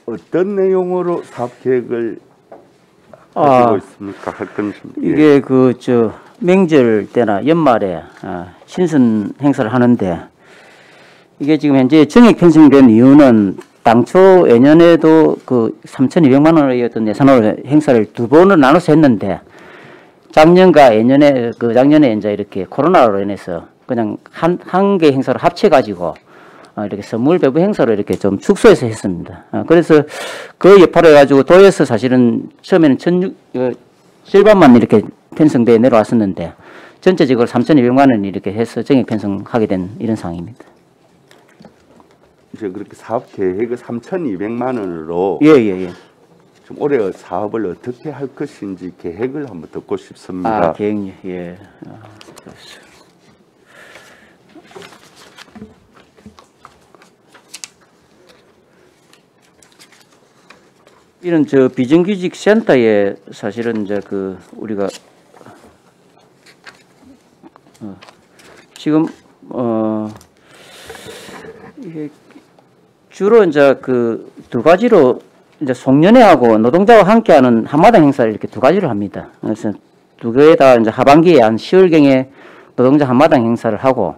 어떤 내용으로 사업 계획을 가지고 있습니까? 할 건지. 이게 명절 때나 연말에 신선 행사를 하는데 이게 지금 현재 정액 편성된 이유는 당초 예년에도 그 3,200만 원의 어떤 예산으로 행사를 두 번을 나눠서 했는데 작년과 예년에 작년에 이제 이렇게 코로나로 인해서 그냥 한 개 행사를 합쳐 가지고 이렇게 선물 배부 행사로 이렇게 좀 축소해서 했습니다. 그래서 그 여파로 해가지고 도에서 사실은 처음에는 절반만 이렇게 편성돼 내려왔었는데 전체적으로 3,200만 원 이렇게 해서 정액 편성하게 된 이런 상황입니다. 이제 그렇게 사업 계획을 3,200만 원으로 예. 좀 올해 사업을 어떻게 할 것인지 계획을 한번 듣고 싶습니다. 계획요. 예. 이런 비정규직 센터에 사실은 이제 우리가 지금 이게 주로 이제 두 가지로 이제 송년회하고 노동자와 함께하는 한마당 행사를 이렇게 두 가지로 합니다. 그래서 두 개 다 이제 하반기에 한 10월경에 노동자 한마당 행사를 하고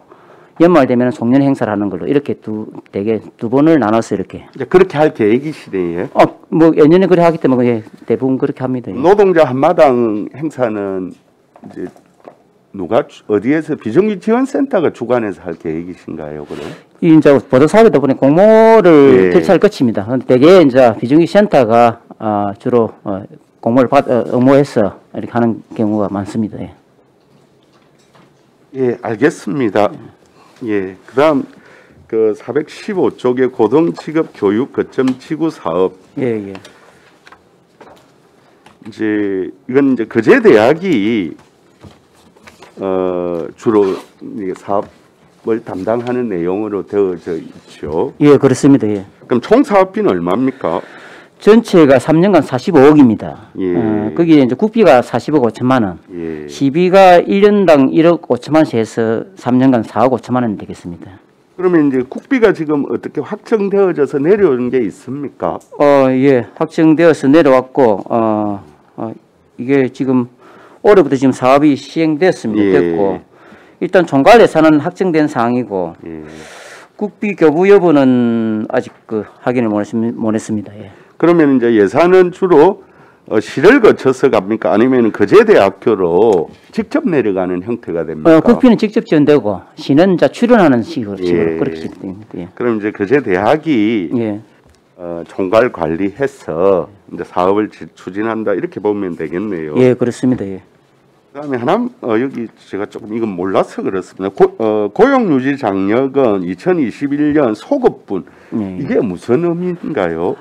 연말 되면 송년회 행사를 하는 걸로 이렇게 대개 두 번을 나눠서 이렇게. 이제 그렇게 할 계획이시네요. 뭐 예년에 그래 하기 때문에 대부분 그렇게 합니다. 노동자 한마당 행사는 이제 어디에서 비정규직 지원센터가 주관해서 할 계획이신가요, 그럼? 이제 보도 사업이다 보니 공모를 절차를 거칩니다. 대개 이제 비정규직 센터가 주로 공모를 응모해서 이렇게 하는 경우가 많습니다. 예, 알겠습니다. 예, 그다음 415쪽의 고등직업 교육 거점 지구 사업. 예. 이제 이건 이제 거제대학이 주로 사업을 담당하는 내용으로 되어져 있죠. 예, 그렇습니다. 예. 그럼 총 사업비는 얼마입니까? 전체가 3년간 45억입니다. 예. 거기에 이제 국비가 40억 5천만 원, 예. 시비가 1년당 1억 5천만 원씩 해서 3년간 4억 5천만 원 되겠습니다. 그러면 이제 국비가 지금 어떻게 확정되어져서 내려오는 게 있습니까? 예, 확정되어서 내려왔고, 이게 지금 올해부터 지금 사업이 시행됐습니다. 예. 됐고, 일단 총괄 예산은 확정된 사항이고, 예. 국비 교부 여부는 아직 확인을 못 했습니다. 예. 그러면 이제 예산은 주로 시를 거쳐서 갑니까? 아니면 거제대학교로 직접 내려가는 형태가 됩니까? 국비는 직접 지원되고 시는 이제 출연하는 식으로 예. 그렇게 진행됩니다. 예. 그럼 이제 거제대학이 예. 총괄 관리해서 이제 사업을 추진한다 이렇게 보면 되겠네요. 예, 그렇습니다. 예. 그다음에 하나 여기 제가 조금 이건 몰라서 그렇습니다. 고용유지 장려금 2021년 소급분 예. 이게 무슨 의미인가요?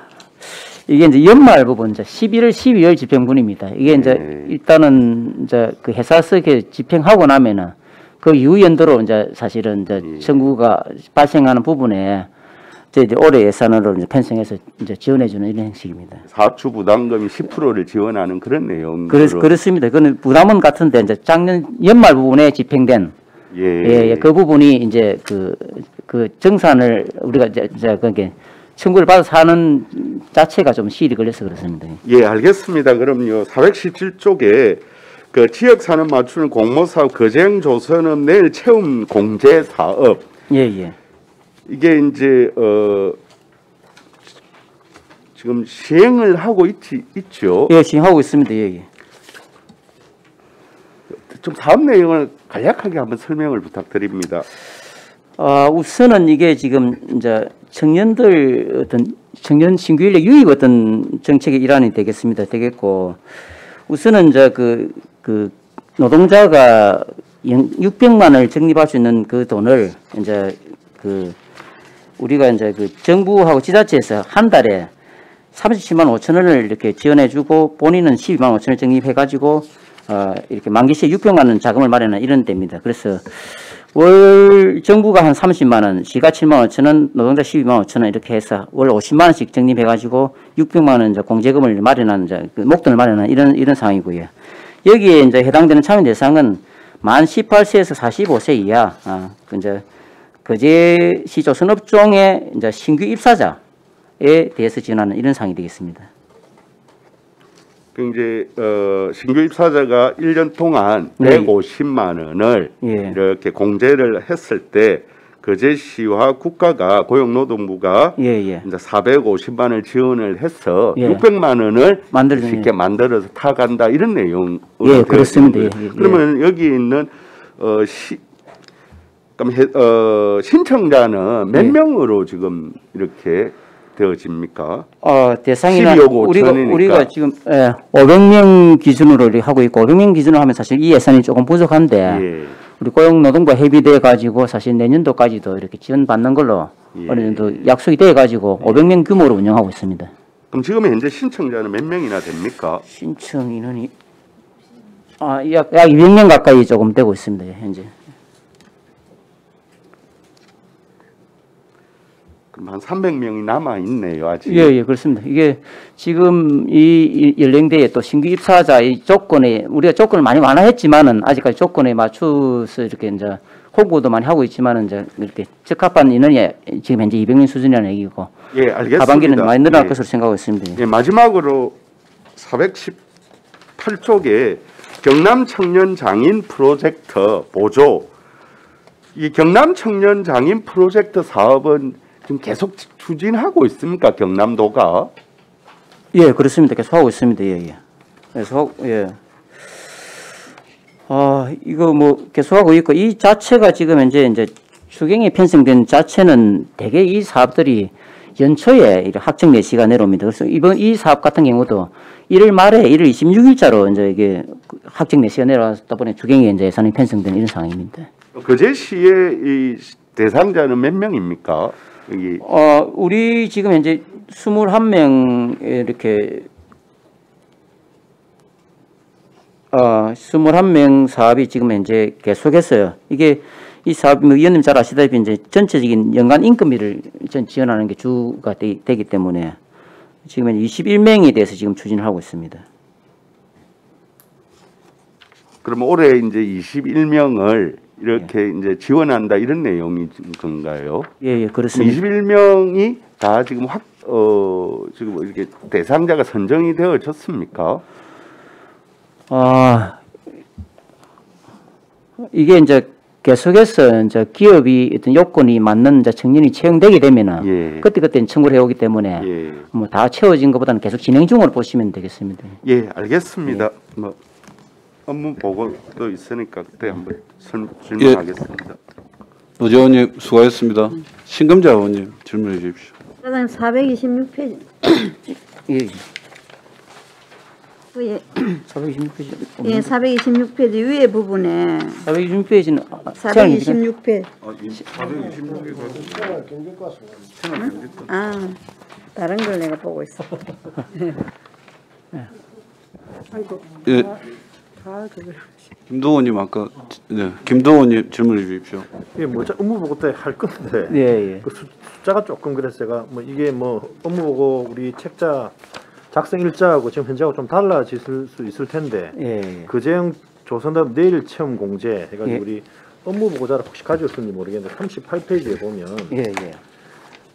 이게 이제 연말 부분, 이제 11월, 12월 집행분입니다. 이게 이제 네. 일단은 이제 그 회사에서 집행하고 나면은 그 이후 연도로 이제 사실은 이제 청구가 발생하는 부분에 이제 올해 예산으로 이제 편성해서 이제 지원해주는 이런 형식입니다. 사업주 부담금이 10%를 지원하는 그런 내용. 그렇습니다. 그는 부담은 같은데 이제 작년 연말 부분에 집행된 그 부분이 이제 그 정산을 우리가 이제 그게 청구를 받아서 하는 자체가 좀 시일이 걸려서 그렇습니다. 예, 알겠습니다. 그럼요. 417쪽에 그 지역 산업 맞추는 공모 사업 거제형 조선업 내일 체험 공제 사업 예, 예. 이게 이제 지금 시행을 하고 있죠. 예, 지금 하고 있습니다. 예, 예. 좀 사업 내용을 간략하게 한번 설명을 부탁드립니다. 우선은 이게 지금 이제 청년들 어떤 청년 신규 인력 유입 어떤 정책의 일환이 되겠고, 우선은 이제 그 노동자가 600만 원을 적립할 수 있는 그 돈을 이제 우리가 이제 정부하고 지자체에서 한 달에 37만 5천 원을 이렇게 지원해주고 본인은 12만 5천 원 적립해가지고 이렇게 만기 시에 600만 원 자금을 마련한 이런 데입니다. 그래서 월 정부가 한 30만 원, 시가 7만 5천 원, 노동자 12만 5천 원 이렇게 해서 월 50만 원씩 적립해가지고 600만 원 이제 공제금을 마련한 이제 목돈을 마련한 이런 상황이고요. 여기에 이제 해당되는 참여 대상은 만 18세에서 45세 이하, 이제 거제시 조선업종의 이제 신규 입사자에 대해서 지원하는 이런 상황이 되겠습니다. 그 이제 신규 입사자가 1년 동안 네. 150만 원을 예. 이렇게 공제를 했을 때 거제시와 국가가 고용노동부가 예, 예. 이제 450만 원을 지원을 해서 예. 600만 원을 만들어주는, 쉽게 만들어서 타간다 이런 내용. 예, 그렇습니다. 예, 예. 그러면 여기 있는 신청자는 몇 예. 명으로 지금 이렇게 되어집니까? 대상이나 12억 5천이니까. 우리가 지금 500명 기준으로 이렇게 하고 있고 500명 기준으로 하면 사실 이 예산이 조금 부족한데 예. 우리 고용노동부 협의돼 가지고 사실 내년도까지도 이렇게 지원받는 걸로 예. 어느 정도 약속이 돼 가지고 500명 규모로 운영하고 있습니다. 그럼 지금 현재 신청자는 몇 명이나 됩니까? 신청 인원이 약 200명 가까이 조금 되고 있습니다. 현재. 그럼 한 300명이 남아 있네요, 아직. 예, 그렇습니다. 이게 지금 이 연령대에 또 신규 입사자 이 조건에 우리가 조건을 많이 완화했지만은 아직까지 조건에 맞춰서 이렇게 이제 홍보도 많이 하고 있지만은 이제 이렇게 적합한 인원이 지금 현재 200명 수준이라는 얘기고. 예, 알겠습니다. 하반기는 많이 늘어날 예. 것으로 생각하고 있습니다. 예, 마지막으로 418쪽에 경남 청년 장인 프로젝트 보조. 이 경남 청년 장인 프로젝트 사업은 지금 계속 추진하고 있습니까, 경남도가? 예, 그렇습니다. 계속 하고 있습니다. 예. 계속 예. 이거 뭐 계속 하고 있고 이 자체가 지금 이제 추경이 편성된 자체는 대개 이 사업들이 연초에 이렇게 학정 내시가 내려옵니다. 그래서 이번 이 사업 같은 경우도 1월 말에 1월 26일자로 이제 이게 학정 내시가 내려왔다 보니 추경이 이제 예산이 편성된 이런 상황입니다. 거제시의 이 대상자는 몇 명입니까? 여기 우리 지금 현재 21명 이렇게 21명 사업이 지금 현재 계속했어요. 이게 이 사업 뭐 위원님 잘 아시다시피 이제 전체적인 연간 인건비를 지원하는 게 주가 되기 때문에 지금 21명에 대해서 지금 추진을 하고 있습니다. 그러면 올해 이제 21명을 이렇게 이제 지원한다 이런 내용이 건가요? 예, 그렇습니다. 21명이 다 지금 지금 이렇게 대상자가 선정이 되어졌습니까? 이게 이제 계속해서 이제 기업이 어떤 요건이 맞는 이제 청년이 채용되게 되면은 예. 그때는 청구를 해오기 때문에 예. 뭐 다 채워진 것보다는 계속 진행 중으로 보시면 되겠습니다. 예, 알겠습니다. 뭐 업무 보고도 있으니까 그때 한번 질문하겠습니다. 노재 의원님 수고하셨습니다. 신금자 의원님 질문해 주십시오. 사장님 426페이지 예. 위에 426페이지. 예, 426페이지 위에 부분에 426페이지는 426페이지 다른 걸 내가 보고 있어. 예. 김도 의원님 아까 김도 의원님 질문해 주십시오. 이게 뭐 업무 보고 때 할 건데 예. 그 숫자가 조금 그래서 제가 뭐 이게 뭐 업무 보고 우리 책자 작성 일자하고 지금 현재하고 좀 달라질 수 있을 텐데 예. 거제형 조선업 내일 체험 공제 해가지고 예. 우리 업무 보고자를 혹시 가져왔는지 모르겠는데 38페이지에 보면 예.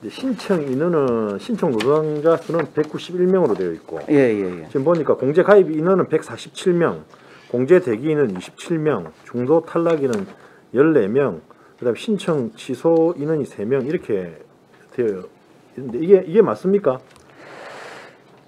이제 신청 인원은 신청 노동자 수는 191명으로 되어 있고 예. 지금 보니까 공제 가입 인원은 147명, 공제 대기인은 27명, 중도 탈락인은 14명, 그다음에 신청 취소 인원이 3명 이렇게 되어 있는데 이게 맞습니까?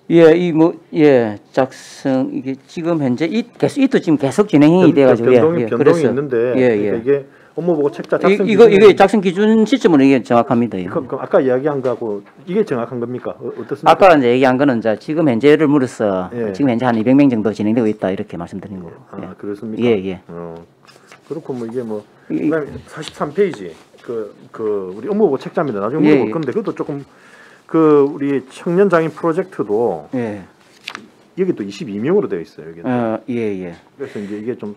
예, 작성 이게 지금 현재 이도 지금 계속 진행이 돼가지고 변동이 그래서 있는데 예. 그러니까 이게 업무 보고 책자 작성 이게 작성 기준 시점으로 이게 정확합니다. 예. 그럼 아까 이야기한 거하고 이게 정확한 겁니까? 어떻습니까? 아까 이제 얘기한 거는 이제 지금 현재를 물어서 예. 지금 현재 한 200명 정도 진행되고 있다 이렇게 말씀드린 거고. 아, 그렇습니까? 예. 그렇고 뭐 이게 뭐 그다음에 43페이지 그 우리 업무 보고 책자입니다. 나중에 예, 물어볼 건데 그것도 조금 그 우리 청년 장인 프로젝트도 예. 여기 또 22명으로 되어 있어요. 여기. 예. 그래서 이제 이게 좀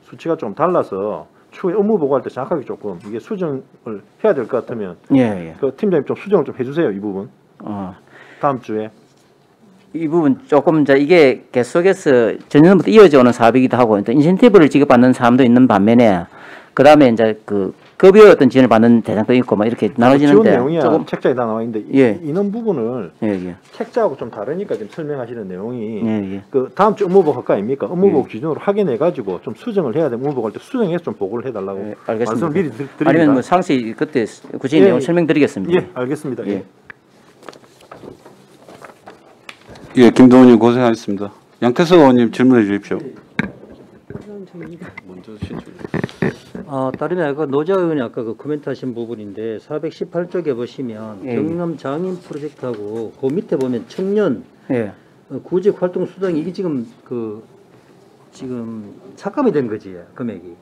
수치가 좀 달라서 추후에 업무 보고할 때 정확하게 조금 이게 수정을 해야 될 것 같으면 예. 그 팀장님 좀 수정을 좀 해주세요. 이 부분 다음 주에. 이 부분 조금 이제 이게 계속해서 전년부터 이어져 오는 사업이기도 하고 또 인센티브를 지급받는 사람도 있는 반면에 그 다음에 이제 그 급여 어떤 지원을 받는 대상도 있고 막 이렇게 지원 나눠지는데 내용이야 조금 책자에 다 나와 있는데 예. 인원 부분을 예. 책자하고 좀 다르니까 지금 설명하시는 내용이 예. 그 다음 주 업무보고 할거 아닙니까? 업무보고 기준으로 확인해 가지고 좀 수정을 해야 돼. 업무보고 할 때 수정해서 좀 보고를 해달라고 예, 알겠습니다. 말씀을 미리 드립니다. 아니면 뭐 상세히 그때 구체적인 내용 설명드리겠습니다. 예, 알겠습니다. 예. 예, 김동훈 의원님 고생하셨습니다. 양태석 의원님 질문해 주십시오. 먼저 신청. 다름이 아니고 노자 의원이 아까 그 코멘트하신 부분인데 418쪽에 보시면 예. 경남 장인 프로젝트하고 그 밑에 보면 청년 예. 구직 활동 수당 이게 지금 지금 삭감이 된 거지 금액이.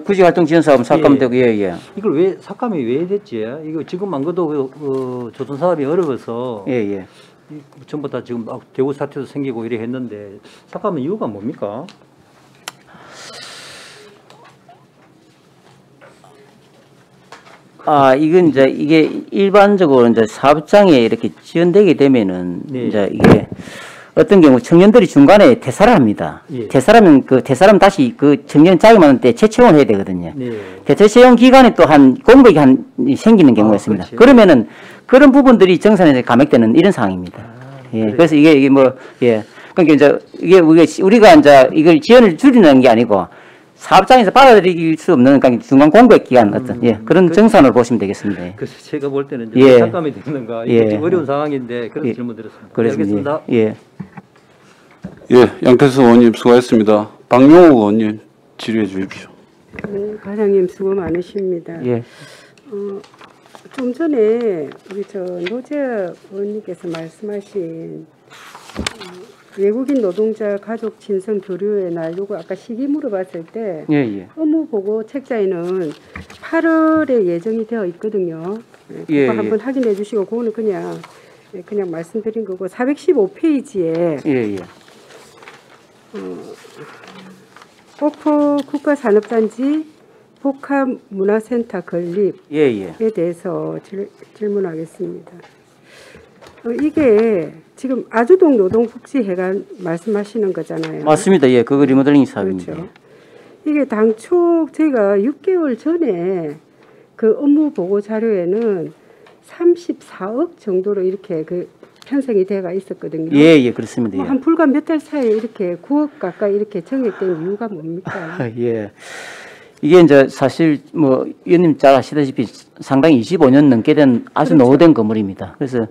구직활동 지원 사업은 삭감되고 예. 이걸 왜 삭감이 왜 됐지? 이거 지금 안 그래도 조선 사업이 어려워서 예. 전부 다 지금 대우 사태도 생기고 이래 했는데 삭감은 이유가 뭡니까? 이건 이제 이게 일반적으로 이제 사업장에 이렇게 지원되게 되면은 네. 이제 이게 어떤 경우 청년들이 중간에 퇴사를 합니다. 예. 퇴사하면 그 퇴사하면 다시 그 청년 자기 많은 때 재채용을 해야 되거든요. 네. 재채용 기간에 또 한 공백이 생기는 경우가 있습니다. 그렇지. 그러면은 그런 부분들이 정산에 감액되는 이런 상황입니다. 예. 그래. 그래서 이게 뭐 예. 그러니까 이제 이게 우리가 이제 이걸 지원을 줄이는 게 아니고 사업장에서 받아들일 수 없는 그러니까 중간 공백 기간 같은 그런 정산을 보시면 되겠습니다. 예. 그래서 제가 볼 때는 예. 삭감이 되는가 이게 좀 어려운 상황인데 그래서 예. 질문 드렸습니다. 그렇습니다. 알겠습니다. 예. 예, 양태석 의원님 수고하셨습니다. 박용욱 의원님 질의해 주십시오. 네, 과장님 수고 많으십니다. 예. 좀 전에 우리 노재혁 의원님께서 말씀하신 외국인 노동자 가족 친선 교류의 날 요거 아까 시기 물어봤을 때 예. 업무 보고 책자에는 8월에 예정이 되어 있거든요. 그거 예. 한번 확인해 주시고 그거는 그냥 말씀드린 거고 415페이지에 예. 오포 국가산업단지 복합문화센터 건립에 예. 대해서 질문하겠습니다. 이게 지금 아주동 노동복지회관 말씀하시는 거잖아요. 맞습니다. 예. 그거 리모델링 사업입니다. 그렇죠. 이게 당초 저희가 6개월 전에 그 업무 보고 자료에는 34억 정도로 이렇게 그 편성이 돼가 있었거든요. 예, 그렇습니다. 예. 한 불과 몇 달 사이에 이렇게 9억 가까이 이렇게 정액된 이유가 뭡니까? 예. 이게 이제 사실 뭐 의원님 잘 아시다시피 상당히 25년 넘게 된 아주 그렇죠. 노후된 건물입니다. 그래서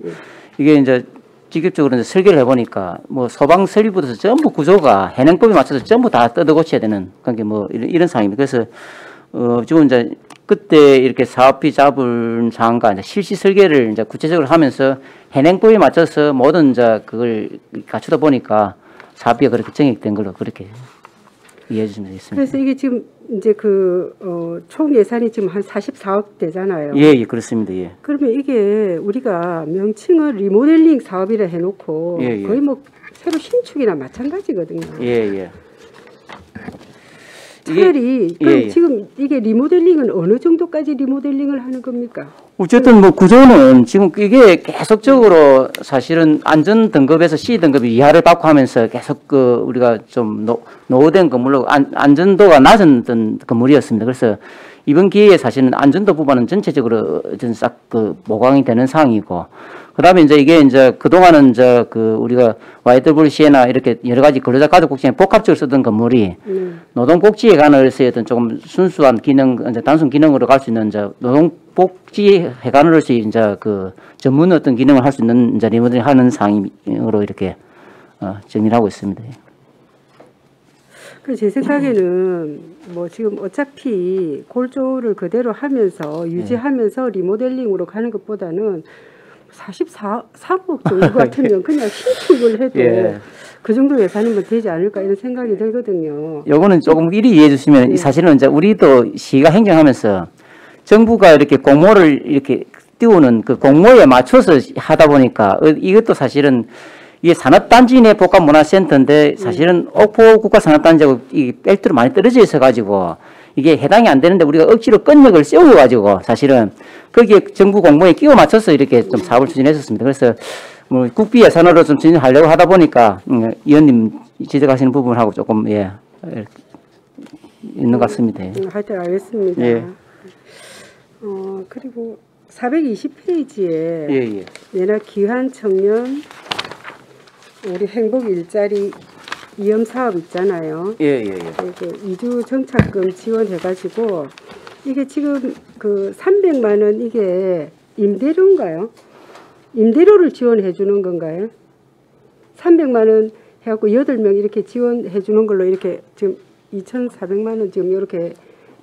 이게 이제 직접적으로 이제 설계를 해보니까 뭐 소방 설비부터 전부 구조가 해능법에 맞춰서 전부 다 뜯어 고쳐야 되는 그게 뭐 이런 상황입니다. 그래서 지금 이제 그때 이렇게 사업비 잡은 상황과 이제 실시 설계를 이제 구체적으로 하면서 해능법에 맞춰서 모든 이제 그걸 갖추다 보니까 사업비가 그렇게 정액된 걸로 그렇게 이해해 주시면 되겠습니다. 그래서 이게 지금 이제 총 예산이 지금 한 44억 되잖아요. 예, 그렇습니다. 예. 그러면 이게 우리가 명칭을 리모델링 사업이라 해놓고 예. 거의 뭐 새로 신축이나 마찬가지거든요. 예. 차라리 그럼 예. 지금 이게 리모델링은 어느 정도까지 리모델링을 하는 겁니까? 어쨌든 뭐 구조는 지금 이게 계속적으로 사실은 안전 등급에서 C 등급 이하를 받고 하면서 계속 우리가 좀 노후된 건물로 안전도가 낮은 건물이었습니다. 그래서 이번 기회에 사실은 안전도 부분은 전체적으로 싹 모강이 되는 상황이고 그다음에 이제 이게 이제 그동안은 이제 그 우리가 YWCA나 이렇게 여러 가지 근로자 가족복지에 복합적으로 쓰던 건물이 노동복지에 관해서 어떤 조금 순수한 기능, 이제 단순 기능으로 갈 수 있는 이제 노동복지 해관으로서 이제 그 전문 어떤 기능을 할 수 있는 이제 리모델링 하는 상임으로 이렇게 정리를 하고 있습니다. 그 제 생각에는 뭐 지금 어차피 골조를 그대로 하면서 유지하면서 리모델링으로 가는 것보다는 43억 정도 같으면 그냥 신축을 해도 예. 그 정도 예산이면 되지 않을까 이런 생각이 들거든요. 요거는 조금 미리 이해해 주시면 사실은 이제 우리도 시가 행정하면서 정부가 이렇게 공모를 이렇게 띄우는 그 공모에 맞춰서 하다 보니까 이것도 사실은 이게 산업단지 내 복합문화센터인데 사실은 옥포 국가산업단지하고 이 벨트로 많이 떨어져 있어가지고 이게 해당이 안 되는데 우리가 억지로 건력을 세워가지고 사실은 거기에 정부 공모에 끼워 맞춰서 이렇게 좀 사업을 추진했었습니다. 그래서 뭐 국비 예산으로 좀 추진하려고 하다 보니까 의원님 지적하시는 부분하고 조금 있는 것 같습니다. 하여튼 알겠습니다. 예. 그리고 420페이지에 예. 내나 귀한 청년 우리 행복 일자리 이염 사업 있잖아요. 예. 이렇게 이주 정착금 지원해가지고 이게 지금 그 300만 원 이게 임대료인가요? 임대료를 지원해 주는 건가요? 300만 원 해갖고 8명 이렇게 지원해 주는 걸로 이렇게 지금 2,400만 원 지금 이렇게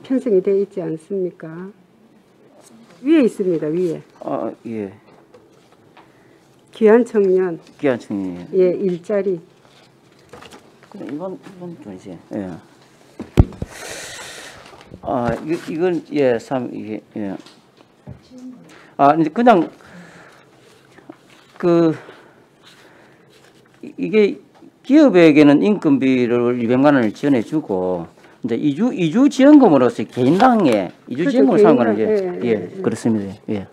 편성이 돼 있지 않습니까? 위에 있습니다. 위에. 예. 귀한 청년. 귀한 청년. 예, 일자리. 이건 돈이지. 예. 이건 예, 이게 예. 이제 그냥 이게 기업에게는 인건비를 200만 원을 지원해 주고 이제 이주 지원금으로서 개인당에 이주 지원금을 사는 거는 이제 예, 그렇습니다. 예.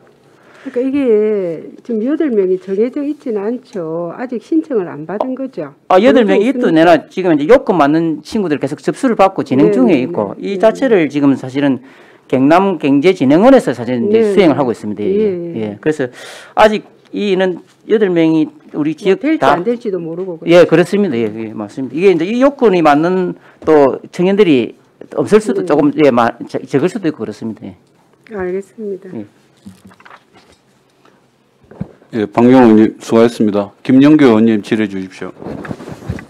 그러니까 이게 지금 8명이 정해져 있지는 않죠. 아직 신청을 안 받은 거죠. 8명이 있도 내가 지금 이제 요건 맞는 친구들 계속 접수를 받고 진행 중에 있고 이 자체를 지금 사실은 경남경제진흥원에서 사실 이제 수행을 하고 있습니다. 예. 그래서 아직 이는 8명이 우리 지역 될지 안 될지도 모르고. 예, 그렇습니다. 예, 맞습니다. 이게 이제 이 요건이 맞는 또 청년들이 없을 수도 조금 적을 수도 있고 그렇습니다. 예. 알겠습니다. 예, 박용 의원님 수고하셨습니다. 김영규 의원님 질의해 주십시오.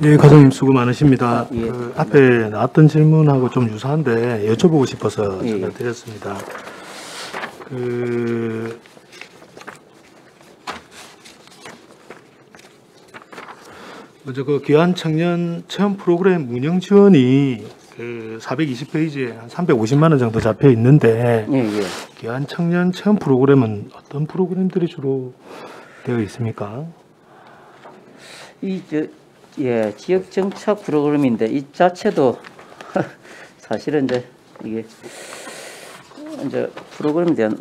예, 과장님 수고 많으십니다. 예. 그 앞에 나왔던 질문하고 좀 유사한데 여쭤보고 싶어서 전화 드렸습니다. 먼저 그 귀한 청년 체험 프로그램 운영 지원이 그 420페이지에 한 350만 원 정도 잡혀 있는데 귀한 청년 체험 프로그램은 어떤 프로그램들이 주로 되어 있습니까? 지역 정착 프로그램인데 이 자체도 사실은 이제 이게 이제 프로그램에 대한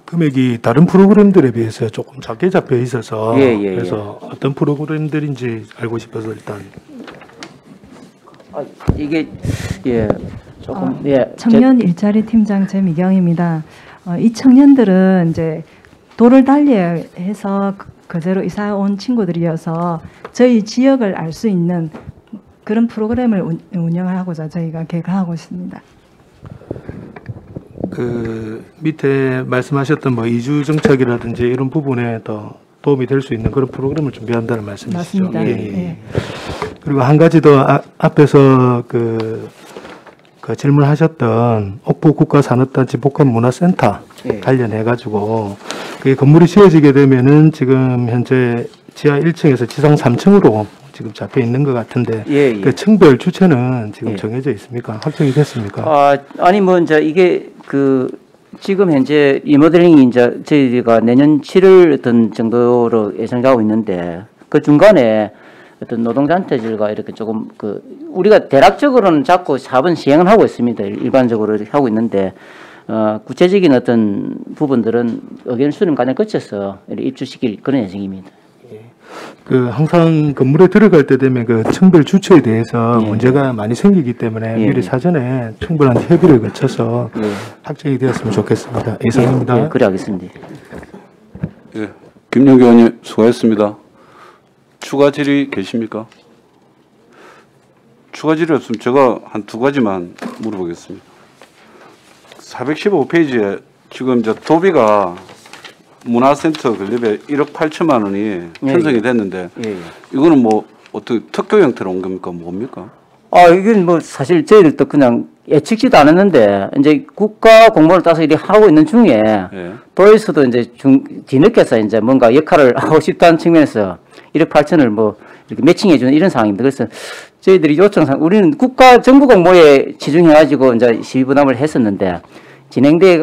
금액이 다른 프로그램들에 비해서 조금 작게 잡혀 있어서 그래서 어떤 프로그램들인지 알고 싶어서 일단 이게 조금 청년 일자리 팀장 재미경입니다. 이 청년들은 이제 도를 달리해야 해서 그대로 이사 온 친구들이어서 저희 지역을 알 수 있는 그런 프로그램을 운영하고자 저희가 계획하고 있습니다. 그 밑에 말씀하셨던 뭐 이주 정착이라든지 이런 부분에 더 도움이 될 수 있는 그런 프로그램을 준비한다는 말씀이시죠? 맞습니다. 예. 그리고 한 가지 더 앞에서 그 질문하셨던 옥포 국가산업단지 복합문화센터 관련해 가지고 그 건물이 지어지게 되면은 지금 현재 지하 1층에서 지상 3층으로 지금 잡혀 있는 것 같은데 그 층별 주체는 지금 정해져 있습니까? 확정이 됐습니까? 아니 뭐 이제 이게 지금 현재 리모델링이 이제 저희가 내년 7월 어떤 정도로 예상하고 있는데 그 중간에 어떤 노동단체들과 이렇게 조금 우리가 대략적으로는 자꾸 사업은 시행을 하고 있습니다. 일반적으로 이렇게 하고 있는데 구체적인 어떤 부분들은 의견 수렴 과정을 거쳐서 입주시킬 그런 예정입니다. 그 항상 건물에 들어갈 때 되면 그 층별 주체에 대해서 문제가 많이 생기기 때문에 미리 사전에 충분한 협의를 거쳐서 확정이 되었으면 좋겠습니다. 이상입니다. 그래 하겠습니다. 김영규 의원님 수고했습니다. 추가 질의 계십니까? 추가 질의 없으면 제가 한 두 가지만 물어보겠습니다. 415페이지에 지금 이제 도비가 문화센터 건립에 1억 8천만 원이 편성이 됐는데 이거는 뭐 어떻게 특교 형태로 온 겁니까? 뭡니까? 이건 뭐 사실 저희들도 그냥 예측지도 않았는데 이제 국가 공무원을 따서 일이 하고 있는 중에 도에서도 이제 뒤늦게서 이제 뭔가 역할을 하고 싶다는 측면에서 1억 8천을 뭐 이렇게 매칭해 주는 이런 상황입니다. 그래서 저희들이 요청상 우리는 국가 정부 공모에 치중해가지고 이제 시비 부담을 했었는데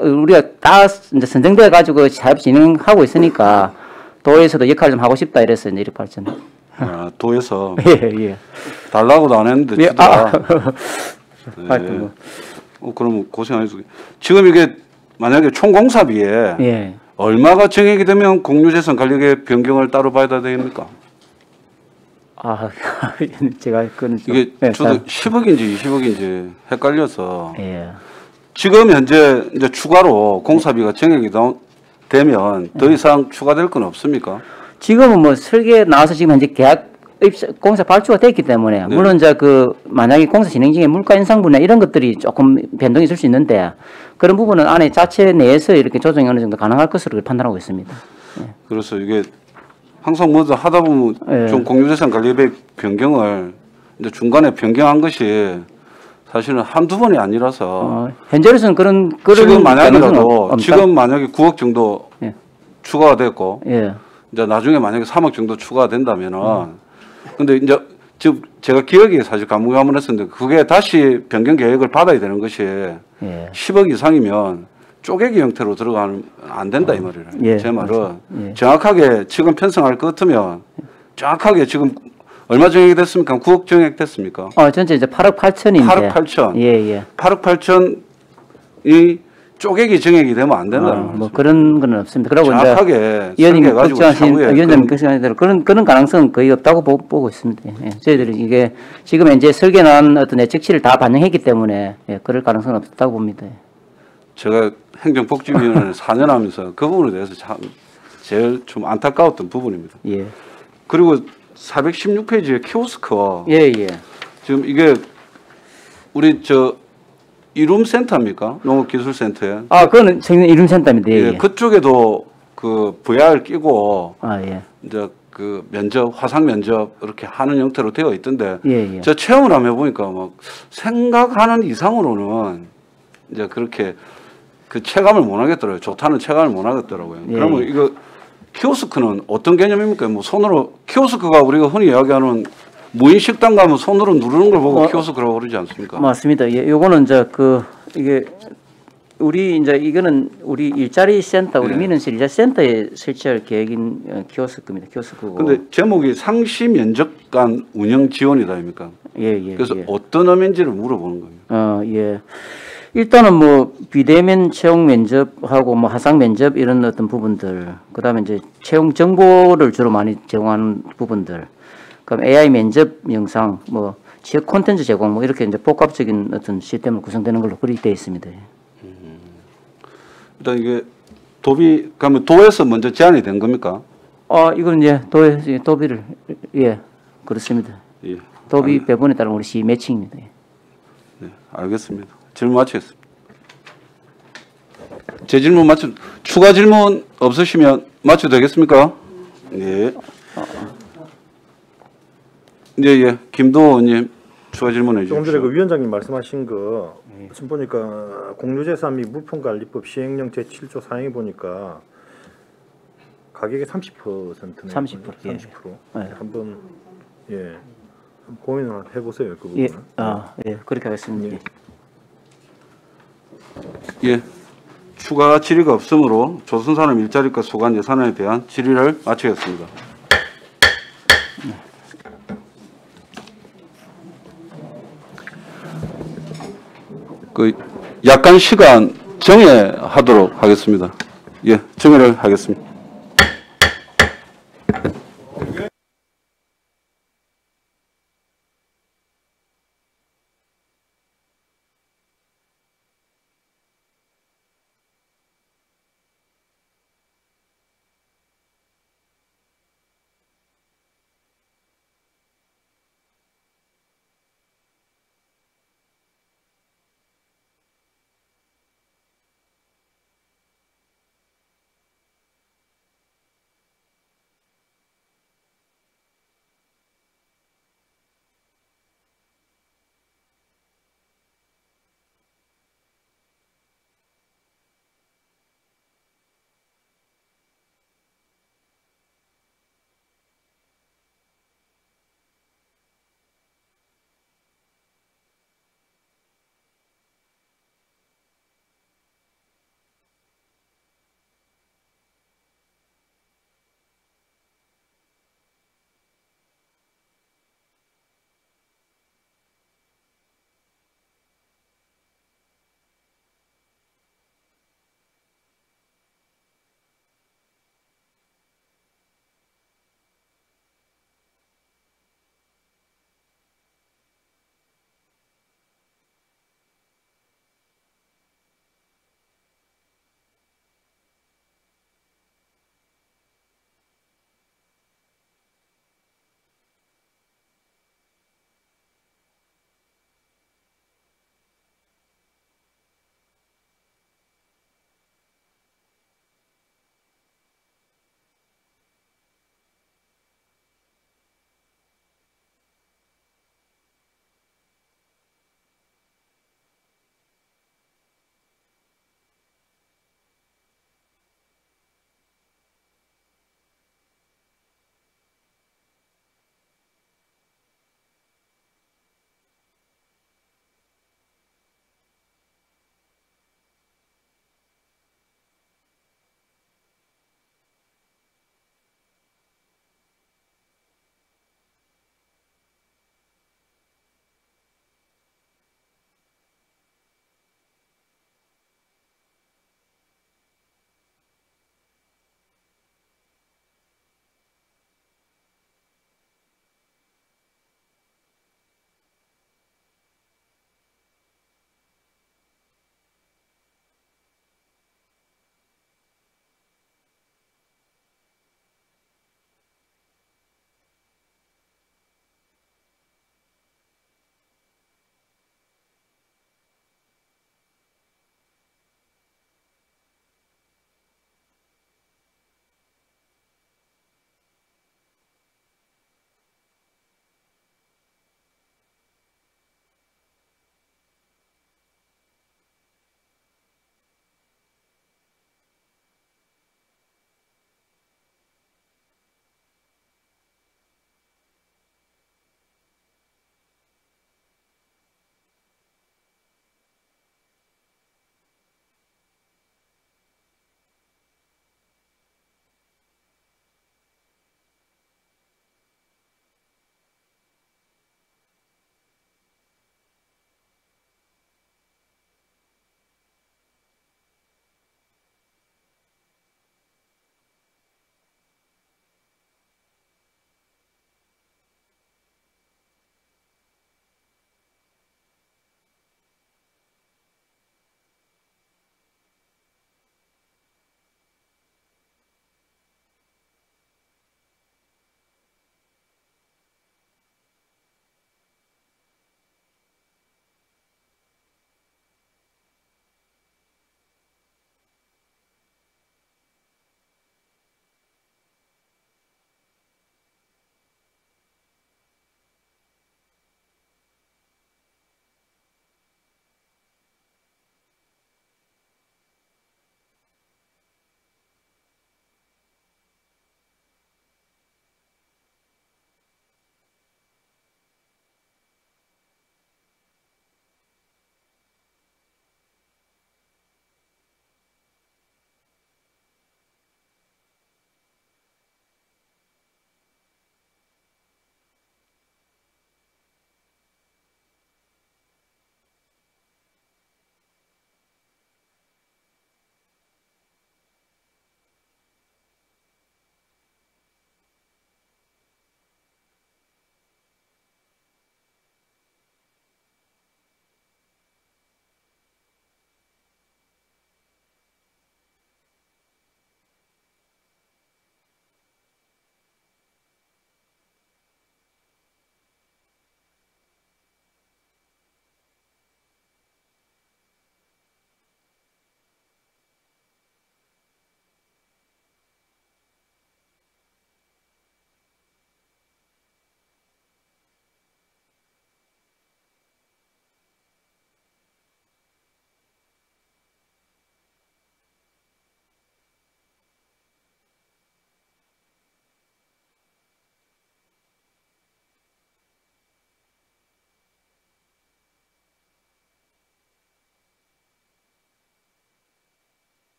우리가 다 이제 선정돼 가지고 사업 진행하고 있으니까 도에서도 역할을 좀 하고 싶다 이래서 이제 1억 8천. 도에서 예. 달라고도 안 했는데 예, 주더라. 하여튼 그럼 고생하셨어요. 지금 이게 만약에 총공사비에 예. 얼마가 정액이 되면 공유재산 관리계획 변경을 따로 받아야 됩니까? 제가 그건 이게 저도 10억인지 20억인지 헷갈려서 예. 지금 현재 이제 추가로 공사비가 정액이 되면 더 이상 추가될 건 없습니까? 지금은 뭐 설계 나와서 지금 현재 계약 공사 발주가 됐기 때문에 물론 이제 만약에 공사 진행 중에 물가 인상 분야 이런 것들이 조금 변동이 있을 수 있는데 그런 부분은 안에 자체 내에서 이렇게 조정이 어느 정도 가능할 것으로 판단하고 있습니다. 그래서 이게 항상 먼저 하다 보면 좀 공유재산 관리계획 변경을 이제 중간에 변경한 것이 사실은 한두 번이 아니라서 현재로서는 그런 지금 만약이라도 지금 만약에 9억 정도 추가가 됐고 이제 나중에 만약에 3억 정도 추가가 된다면은 근데 이제 지금 제가 기억이 사실 가물가물했었는데 그게 다시 변경 계획을 받아야 되는 것이 10억 이상이면 쪼개기 형태로 들어가면 안 된다 이 말이에요. 제 말은 정확하게 지금 편성할 것 같으면 정확하게 지금 얼마 정액이 됐습니까? 9억 정액 됐습니까? 전체 이제 8억 8천인데. 8억 8천. 예. 8억 8천이 쪼개기 정액이 되면 안 된다는 거죠. 뭐 그런 건 없습니다. 그러고 정확하게 위원님이 걱정하신 위원장님 걱정하신 대로 그런 가능성은 거의 없다고 보고 있습니다. 저희들이 이게 지금 현재 설계 나온 어떤 예측치를 다 반영했기 때문에 그럴 가능성은 없다고 봅니다. 제가 행정복지위원회 4년 하면서 그 부분에 대해서 참 제일 좀 안타까웠던 부분입니다. 그리고 416페이지의 키오스크와 지금 이게 우리 이룸센터입니까? 농업기술센터에. 그거는 청년 이룸센터입니다. 그쪽에도 그 VR 끼고 이제 그 화상 면접 이렇게 하는 형태로 되어 있던데 제가 체험을 한번 해보니까 막 생각하는 이상으로는 이제 그렇게 그 체감을 못 하겠더라고요. 좋다는 체감을 못 하겠더라고요. 그러면 이거 키오스크는 어떤 개념입니까? 뭐 손으로 키오스크가 우리가 흔히 이야기하는 무인 식당 가면 손으로 누르는 걸 보고 키오스크라고 그러지 않습니까? 맞습니다. 요거는 이제 이게 이거는 우리 일자리 센터, 우리 민원실 일자리 센터에 설치할 계획인 키오스크입니다. 키오스크고. 근데 제목이 상시 면접관 운영 지원이다 아닙니까? 그래서 어떤 의미인지를 물어보는 겁니다. 일단은 뭐 비대면 채용 면접하고 뭐 화상 면접 이런 어떤 부분들, 그다음에 이제 채용 정보를 주로 많이 제공하는 부분들, 그럼 AI 면접 영상, 뭐 취업 콘텐츠 제공, 뭐 이렇게 이제 복합적인 어떤 시스템으로 구성되는 걸로 그렇게 되어 있습니다. 일단 이게 그러면 도에서 먼저 제안이 된 겁니까? 이건 도비를 그렇습니다. 도비 배분에 따른 우리 시 매칭입니다. 네, 알겠습니다. 질문 마치겠습니다. 제 질문 추가 질문 없으시면 마쳐도 되겠습니까? 김도호 의원님 추가 질문해 주십시오. 조금 전에 그 위원장님 말씀하신 거 지금 보니까 공유재산 및 물품관리법 시행령 제7조 사항에 보니까 가격의 30%네요. 30%. 30%. 한번 고민을 해보세요. 그 부분은. 그렇게 하겠습니다. 추가 질의가 없으므로 조선산업 일자리과 소관 예산안에 대한 질의를 마치겠습니다. 약간 시간 정해하도록 하겠습니다. 정해를 하겠습니다.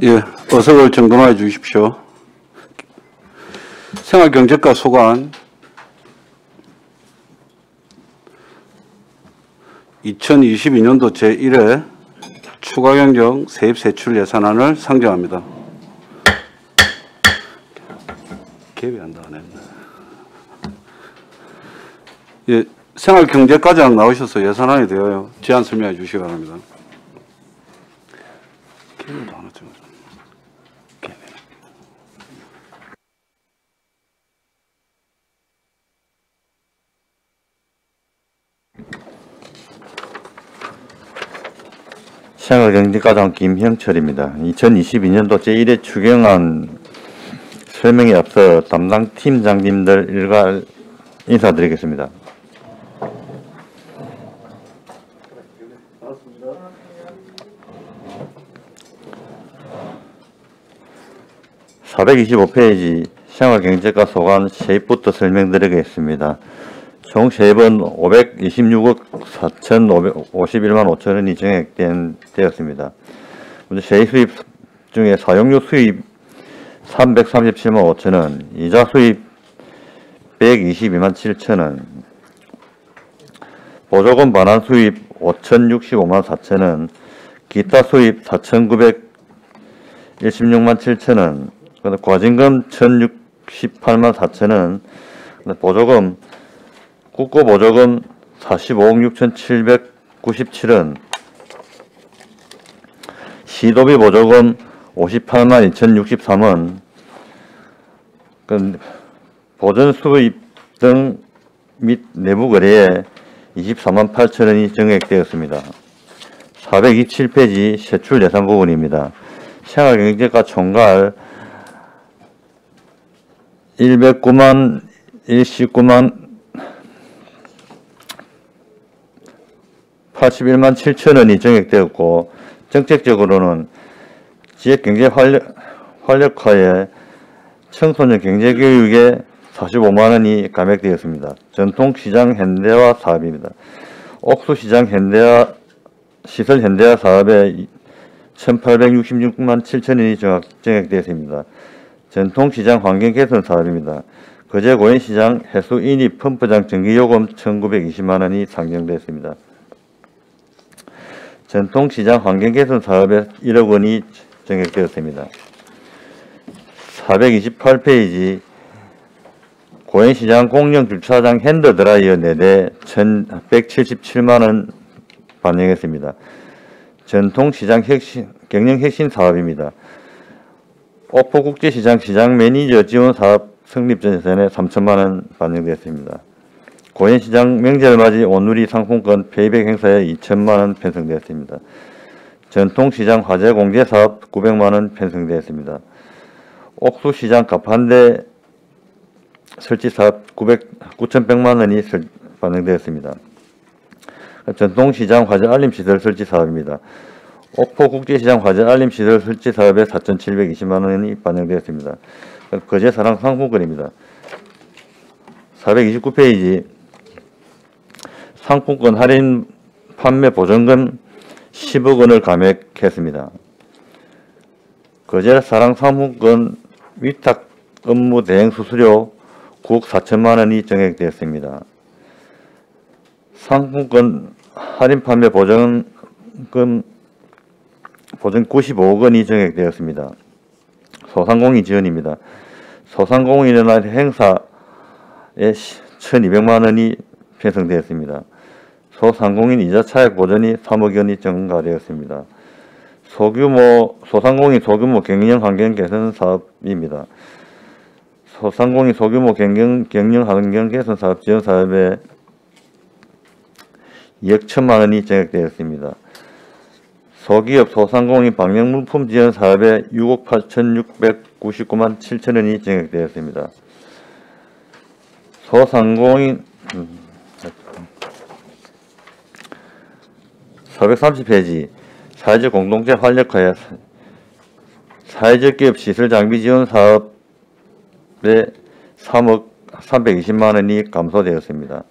예, 어석을 점검해 주십시오. 생활경제과 소관 2022년도 제1회 추가경정 세입세출 예산안을 상정합니다. 개비한다 안 했네. 예, 생활경제과장 나오셔서 예산안에 대하여 제안 설명해 주시기 바랍니다. 개비도 안 했죠. 생활경제과장 김형철입니다. 2022년도 제1회 추경안 설명에 앞서 담당 팀장님들 일괄 인사드리겠습니다. (425페이지) 생활경제과 소관 세입부터 설명드리겠습니다. 총 세입은 526억 4,551만 5천원이 정액되었습니다. 먼저 세입 수입 중에 사용료 수입 337만 5천원, 이자 수입 122만 7천원, 보조금 반환 수입 5,065만 4천원, 기타 수입 4,916만 7천원, 과징금 1,068만 4천원, 보조금 국고보조금 45억 6,797원, 시도비 보조금 58만 2,063원, 보전수입 등 및 내부거래에 24만 8천원이 정액되었습니다. 427페이지 세출예산 부분입니다. 생활경제과 총괄 119만 81만 7천원이 정액되었고, 정책적으로는 지역경제 활력화에 청소년 경제교육에 45만원이 감액되었습니다. 전통시장 현대화 사업입니다. 옥수시장 시설 현대화 사업에 1,866만 7천원이 정액되었습니다. 전통시장 환경개선 사업입니다. 거제 고인시장 해수 인입 펌프장 전기요금 1,920만원이 상정되었습니다. 전통시장 환경개선 사업에 1억 원이 정액되었습니다. 428페이지 고인시장 공영주차장 핸드드라이어 4대 1,177만원 반영했습니다. 전통시장 경영혁신 사업입니다. 옥포국제시장 시장 매니저 지원 사업 성립 전선에 3천만원 반영되었습니다. 고인시장 명절맞이 온누리 상품권 페이백 행사에 2천만원 편성되었습니다. 전통시장 화재 공제 사업 900만원 편성되었습니다. 옥수시장 갑판대 설치 사업 9,100만원이 반영되었습니다. 전통시장 화재 알림시설 설치 사업입니다. 옥포국제시장 화재 알림시설 설치 사업에 4,720만원이 반영되었습니다. 거제사랑 상품권입니다. 429페이지 상품권 할인 판매 보증금 10억 원을 감액했습니다. 거제사랑 상품권 위탁 업무 대행 수수료 9억 4천만 원이 정액되었습니다. 상품권 할인 판매 보증금 95억 원이 정액되었습니다. 소상공인 지원입니다. 소상공인의 날 행사에 1,200만 원이 편성되었습니다. 소상공인 이자 차액 보전이 3억 원이 증가되었습니다. 소상공인 소규모 경영 환경 개선 사업입니다. 소상공인 소규모 경영 환경 개선 사업 지원 사업에 2억 1천만 원이 정액되었습니다. 소기업 소상공인 방역물품 지원 사업에 6억 8,699만 7천 원이 정액되었습니다. 소상공인 430페이지 사회적 공동체 활력화에 사회적 기업 시설 장비 지원 사업에 3억 320만 원이 감소되었습니다.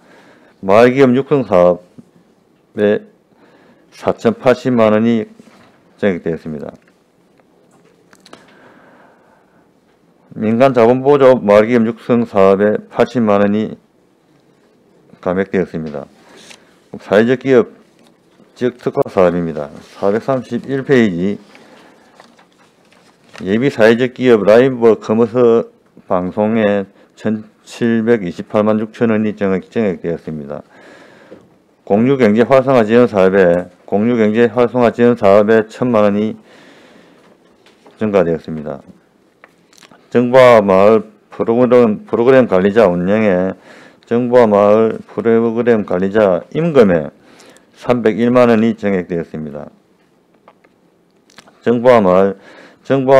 마을기업 육성 사업에 4,080만 원이 정액되었습니다. 민간 자본보조 마을기업 육성 사업에 80만 원이 감액되었습니다. 사회적 기업 지역 특화 사업입니다. 431페이지 예비 사회적 기업 라이브 커머스 방송에 1,728만 6천 원이 정액되었습니다. 공유경제 활성화 지원 사업에 1,000만 원이 증가되었습니다. 정부와 마을 프로그램 관리자 운영에 정부와 마을 프로그램 관리자 임금에 301만 원이 정액되었습니다. 정부와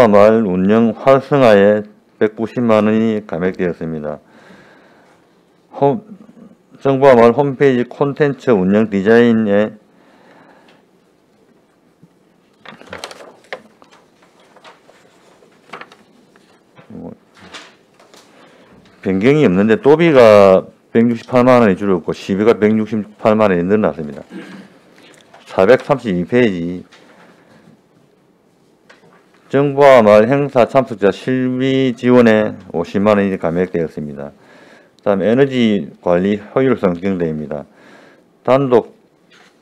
마을 운영 활성화에 190만 원이 감액되었습니다. 정부와 마을 홈페이지 콘텐츠 운영 디자인에 변경이 없는데 도비가 168만 원이 줄었고 시비가 168만 원이 늘어났습니다. 432페이지 정부와 마을 행사 참석자 실비 지원에 50만 원이 감액되었습니다. 다음 에너지 관리 효율성 경대입니다. 단독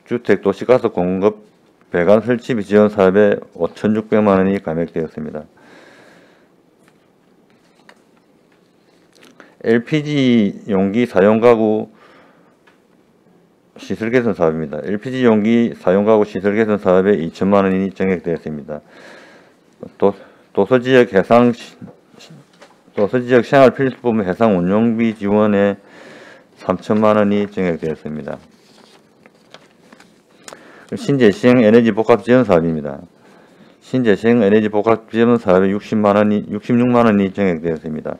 주택 도시가스 공급 배관 설치비 지원 사업에 5,600만 원이 감액되었습니다. LPG 용기 사용 가구 시설 개선 사업입니다. LPG 용기 사용 가구 시설 개선 사업에 2천만 원이 정액되었습니다. 도서지역 생활 필수품 해상 운용비 지원에 3천만 원이 정액되었습니다. 신재생 에너지 복합 지원 사업입니다. 신재생 에너지 복합 지원 사업에 66만 원이 정액되었습니다.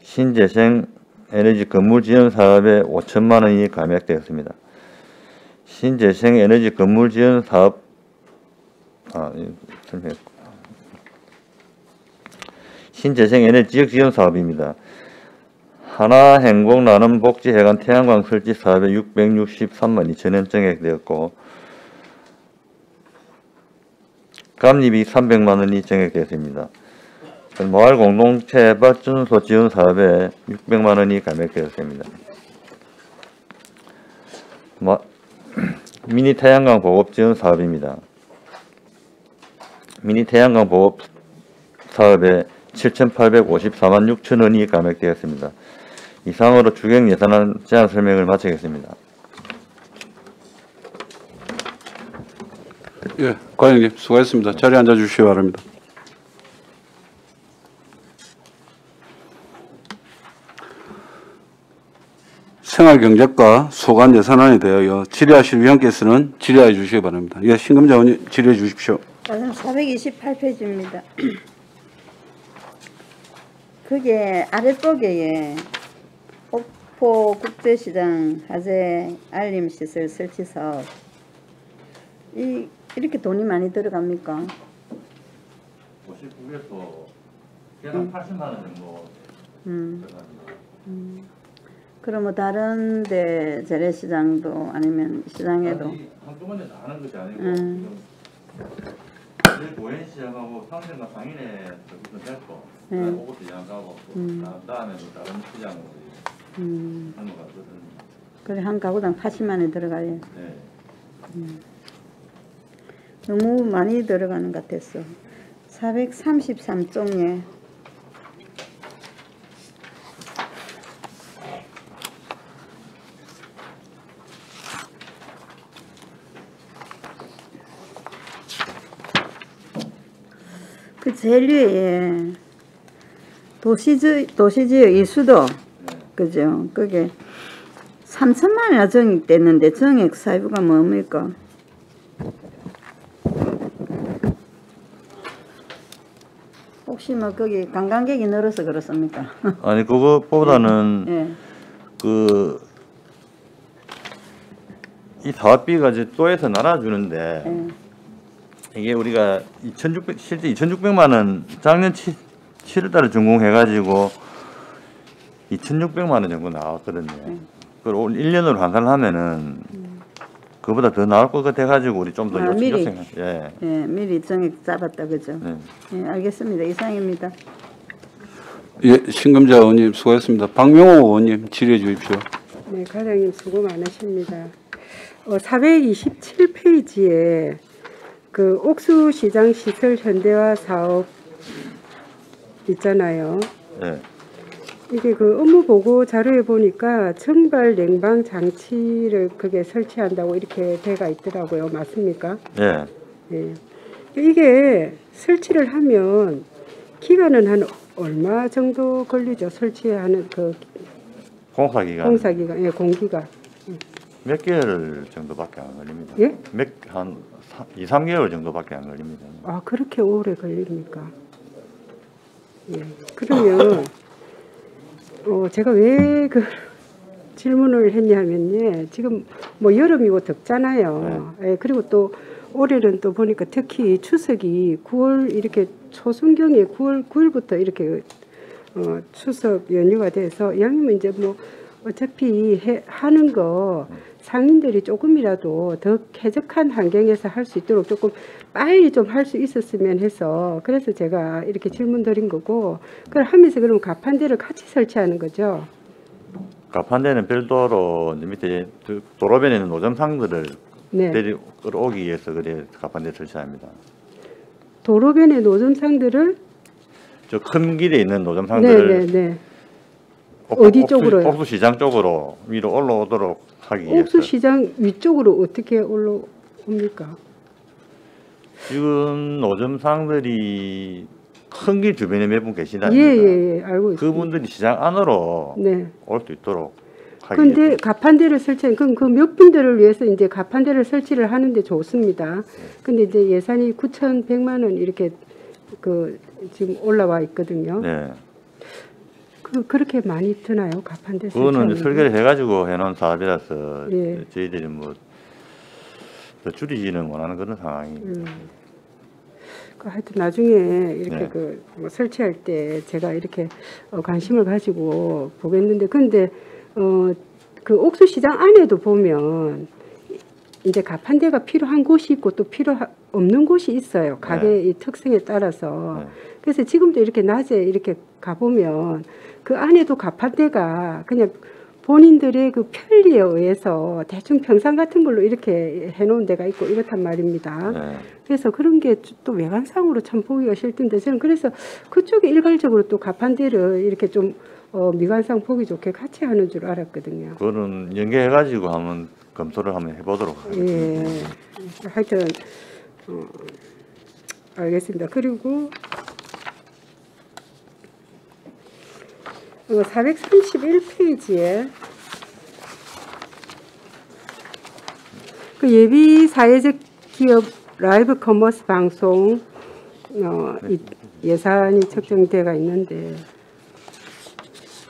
신재생 에너지 건물 지원 사업에 5천만 원이 감액되었습니다. 신재생 에너지 건물 지원 사업 신재생 에너지 지역 지원 사업입니다. 하나행복 나눔 복지 해관 태양광 설치 사업에 663만 2천 원 정액되었고 감리비 300만 원이 정액되었습니다. 마을 공동체 발전소 지원 사업에 600만 원이 감액되었습니다. 미니 태양광 보급 지원 사업입니다. 미니 태양광 보급 사업에 7,854만 6천 원이 감액되었습니다. 이상으로 추경 예산안 제안 설명을 마치겠습니다. 예, 과장님 수고하셨습니다. 자리에 앉아 주시기 바랍니다. 생활경제과 소관 예산안에 대하여 질의하실 위원께서는 질의해 주시기 바랍니다. 예, 신금자 의원님 질의해 주십시오. 428페이지입니다. 그게 아랫보기에 옥포 국제시장 화재 알림시설 설치 사업 이렇게 돈이 많이 들어갑니까? 59에서 계산 80만 원 정도 들어갑니다. 그러면 다른 데 재래시장도 아니면 시장에도 한꺼번에 다 하는 것이 아니고 지금 고현시장하고 상생과 상인에 저기서 됐고 그것도 시장하고 다음에 또 다른 시장으로 하는 것 같거든요. 그래 한 가구당 80만 원 들어가요. 네. 너무 많이 들어가는 것 같았어. 433종에 그 제일 위에 도시지역 이수도 그죠? 그게 3천만 원 정액됐는데 정액 사유가 뭡니까? 혹시 뭐 거기 관광객이 늘어서 그렇습니까? 아니 그것보다는 네. 이 사업비가 이제 또에서 날아주는데 네. 이게 우리가 실제 2,600만 원 작년 7월달에 준공해가지고 2,600만 원 정도 나왔거든요. 그걸 올 1년으로 환산을 하면은 그보다 더 나올 것 같아가지고 우리 좀 더 미리 예. 예, 미리 정액 잡았다 그죠? 네. 예, 알겠습니다. 이상입니다. 예, 신금자 의원님 수고했습니다. 박명호 의원님 질의해 주십시오. 네, 과장님 수고 많으십니다. 427페이지에 그 옥수시장 시설 현대화 사업 있잖아요. 네. 이게 그 업무 보고 자료에 보니까 청발 냉방 장치를 그게 설치한다고 이렇게 돼가 있더라고요. 맞습니까? 네. 네. 이게 설치를 하면 기간은 한 얼마 정도 걸리죠? 설치하는 그 공사 기간. 예, 공기가. 몇 개월 정도밖에 안 걸립니다. 예? 한 2, 3개월 정도밖에 안 걸립니다. 아, 그렇게 오래 걸립니까? 예. 그러면 제가 왜 그 질문을 했냐면요. 지금 뭐 여름이고 덥잖아요. 예, 그리고 또 올해는 또 보니까 특히 추석이 9월 이렇게 초순경에 9월 9일부터 이렇게 추석 연휴가 돼서 양이면 이제 뭐 어차피 하는 거 상인들이 조금이라도 더 쾌적한 환경에서 할 수 있도록 조금 빨리 좀 할 수 있었으면 해서 그래서 제가 이렇게 질문 드린 거고 그걸 하면서 그러면 가판대를 같이 설치하는 거죠. 가판대는 별도로 밑에 도로변에 있는 노점상들을 네. 데려오기 위해서 그래 가판대 설치합니다. 도로변의 노점상들을 저 큰 길에 있는 노점상들을 네. 어디 쪽으로요? 옥수시장 쪽으로 위로 올라오도록 하기 위해서. 옥수시장 위쪽으로 어떻게 올라옵니까? 지금 노점상들이 큰 길 주변에 몇 분 계시다니까. 예, 알고 있습니다. 그분들이 시장 안으로 네. 올 수 있도록 하기 근데 위해서. 가판대를 설치한 그 몇 분들을 위해서 이제 가판대를 설치를 하는데 좋습니다. 근데 이제 예산이 9,100만 원 이렇게 그 지금 올라와 있거든요. 네. 그렇게 많이 드나요? 가판대 그거는 설치하는 이제 설계를 해가지고 해놓은 사업이라서 예. 저희들이 뭐 더 줄이지는 원하는 그런 상황입니다. 하여튼 나중에 이렇게 네. 뭐 설치할 때 제가 이렇게 관심을 가지고 보겠는데 근데 그 옥수시장 안에도 보면 이제 가판대가 필요한 곳이 있고 또 없는 곳이 있어요. 가게의 특성에 따라서. 그래서 지금도 이렇게 낮에 이렇게 가보면 그 안에도 가판대가 그냥 본인들의 그 편리에 의해서 대충 평상 같은 걸로 이렇게 해놓은 데가 있고 이렇단 말입니다. 네. 그래서 그런 게 또 외관상으로 참 보기가 싫던데 저는 그래서 그쪽에 일괄적으로 또 가판대를 이렇게 좀 미관상 보기 좋게 같이 하는 줄 알았거든요. 그거는 연계해가지고 한번 검토를 한번 해보도록 하겠습니다. 예. 하여튼 알겠습니다. 그리고 431페이지에 그 예비 사회적 기업 라이브 커머스 방송 예산이 책정되어 있는데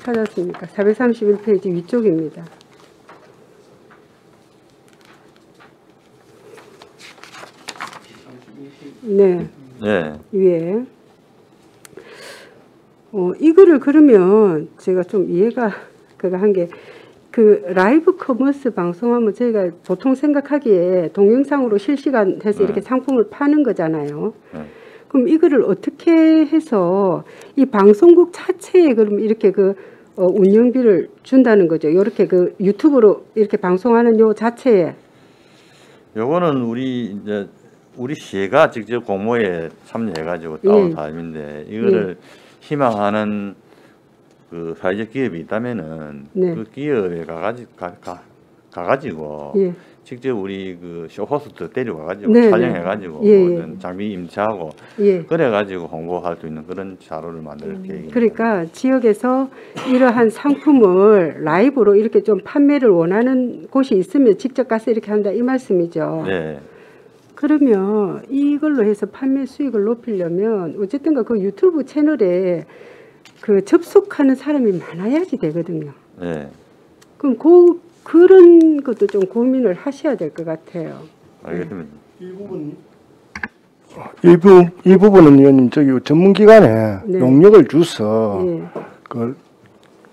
찾았습니까? 431페이지 위쪽입니다. 네. 네. 위에 이거를 그러면 제가 좀 이해가 한 게 그 라이브 커머스 방송하면 저희가 보통 생각하기에 동영상으로 실시간 해서 이렇게 상품을 파는 거잖아요. 그럼 이거를 어떻게 해서 이 방송국 자체에 그럼 이렇게 운영비를 준다는 거죠. 이렇게 유튜브로 이렇게 방송하는 요 자체에. 요거는 우리 시가 직접 공모에 참여해가지고 따온 예. 사업인데 이거를 희망하는 그 사회적 기업이 있다면은 네. 그 기업에 가가지고 예. 직접 우리 그 쇼호스트 데려와가지고 네, 촬영해가지고 네. 예, 모든 장비 임차하고 예. 그래가지고 홍보할 수 있는 그런 자료를 만들 계획입니다. 그러니까 지역에서 이러한 상품을 라이브로 이렇게 좀 판매를 원하는 곳이 있으면 직접 가서 이렇게 한다 이 말씀이죠. 네. 그러면 이걸로 해서 판매 수익을 높이려면 어쨌든가 그 유튜브 채널에 그 접속하는 사람이 많아야지 되거든요. 네. 그럼 그런 것도 좀 고민을 하셔야 될 것 같아요. 알겠습니다. 이 부분은 의원님 저기 전문기관에 네. 용역을 주서 예. 그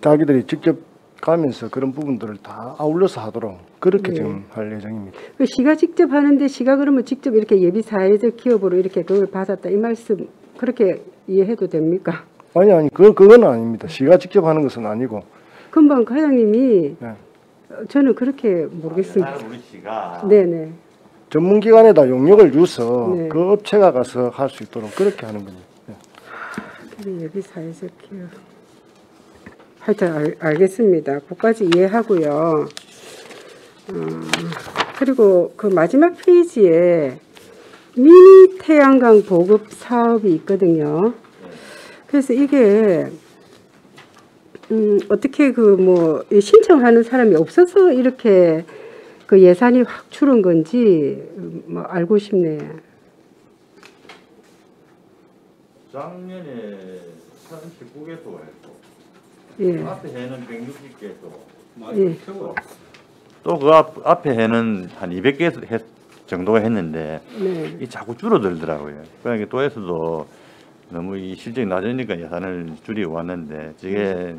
자기들이 직접 가면서 그런 부분들을 다 아울러서 하도록 그렇게 네. 지금 할 예정입니다. 그 시가 직접 하는데 시가 그러면 직접 이렇게 예비 사회적 기업으로 이렇게 그걸 받았다 이 말씀 그렇게 이해해도 됩니까? 아니 그건 아닙니다. 시가 직접 하는 것은 아니고. 금방 과장님이 네. 저는 그렇게 모르겠습니다. 우리 씨가 네네. 전문기관에다 용역을 주서 네. 그 업체가 가서 할 수 있도록 그렇게 하는 겁니다. 네. 근데 여기 사회적 기업. 하여튼 알겠습니다. 그까지 이해하고요. 그리고 그 마지막 페이지에 미니 태양광 보급 사업이 있거든요. 그래서 이게 어떻게 그 뭐 신청하는 사람이 없어서 이렇게 그 예산이 확 줄은 건지 뭐 알고 싶네요. 작년에 39개소 했고 예. 앞에 해는 160개소 예. 또 그 앞에 해는 한 200개 정도가 했는데 네. 이 자꾸 줄어들더라고요. 그러니까 도에서도 너무 이 실적이 낮으니까 예산을 줄이고 왔는데 저게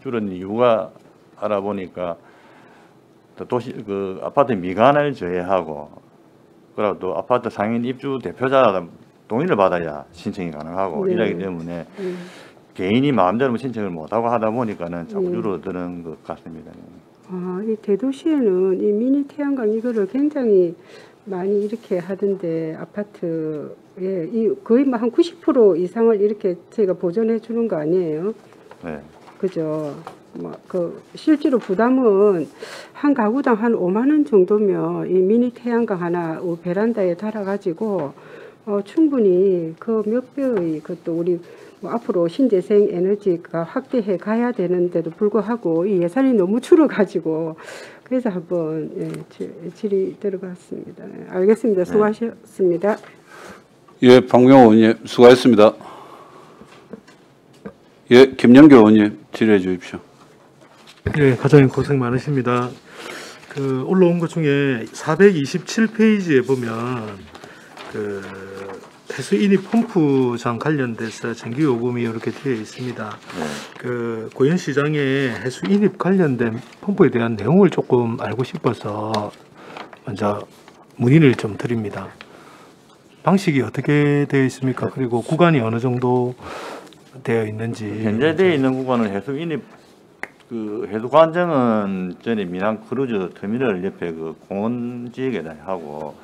줄은 이유가 알아보니까 또 도시 그 아파트 미관을 제외하고 그리고 또 아파트 상인 입주 대표자 동의를 받아야 신청이 가능하고 네. 이러기 때문에 개인이 마음대로 신청을 못하고 하다 보니까는 자꾸 줄어드는 것 같습니다. 이 대도시에는 이 미니 태양광 이거를 굉장히 많이 이렇게 하던데 아파트에 이 거의 뭐 한 90% 이상을 이렇게 저희가 보존해 주는 거 아니에요? 네. 그죠? 뭐 그 실제로 부담은 한 가구당 한 5만 원 정도면 이 미니 태양광 하나 베란다에 달아가지고 충분히 그 몇 배의 그또 우리 뭐 앞으로 신재생 에너지가 확대해 가야 되는데도 불구하고 이 예산이 너무 줄어가지고 그래서 한번 질의 들어봤습니다. 알겠습니다. 수고하셨습니다. 예, 박명 의원님 수고하셨습니다. 예, 김영교 의원님 질의해 주십시오. 예, 과장님 고생 많으십니다. 그 올라온 것 중에 427페이지에 보면 그 해수 인입 펌프장 관련돼서 정기 요금이 이렇게 되어 있습니다. 그 고현시장에 해수 인입 관련된 펌프에 대한 내용을 조금 알고 싶어서 먼저 문의를 좀 드립니다. 방식이 어떻게 되어 있습니까? 그리고 구간이 어느 정도 되어 있는지. 현재 되어 있는 구간은 해수 인입 그 해수 관정은 전에 민항 크루즈 터미널 옆에 그 공원 지역에 하고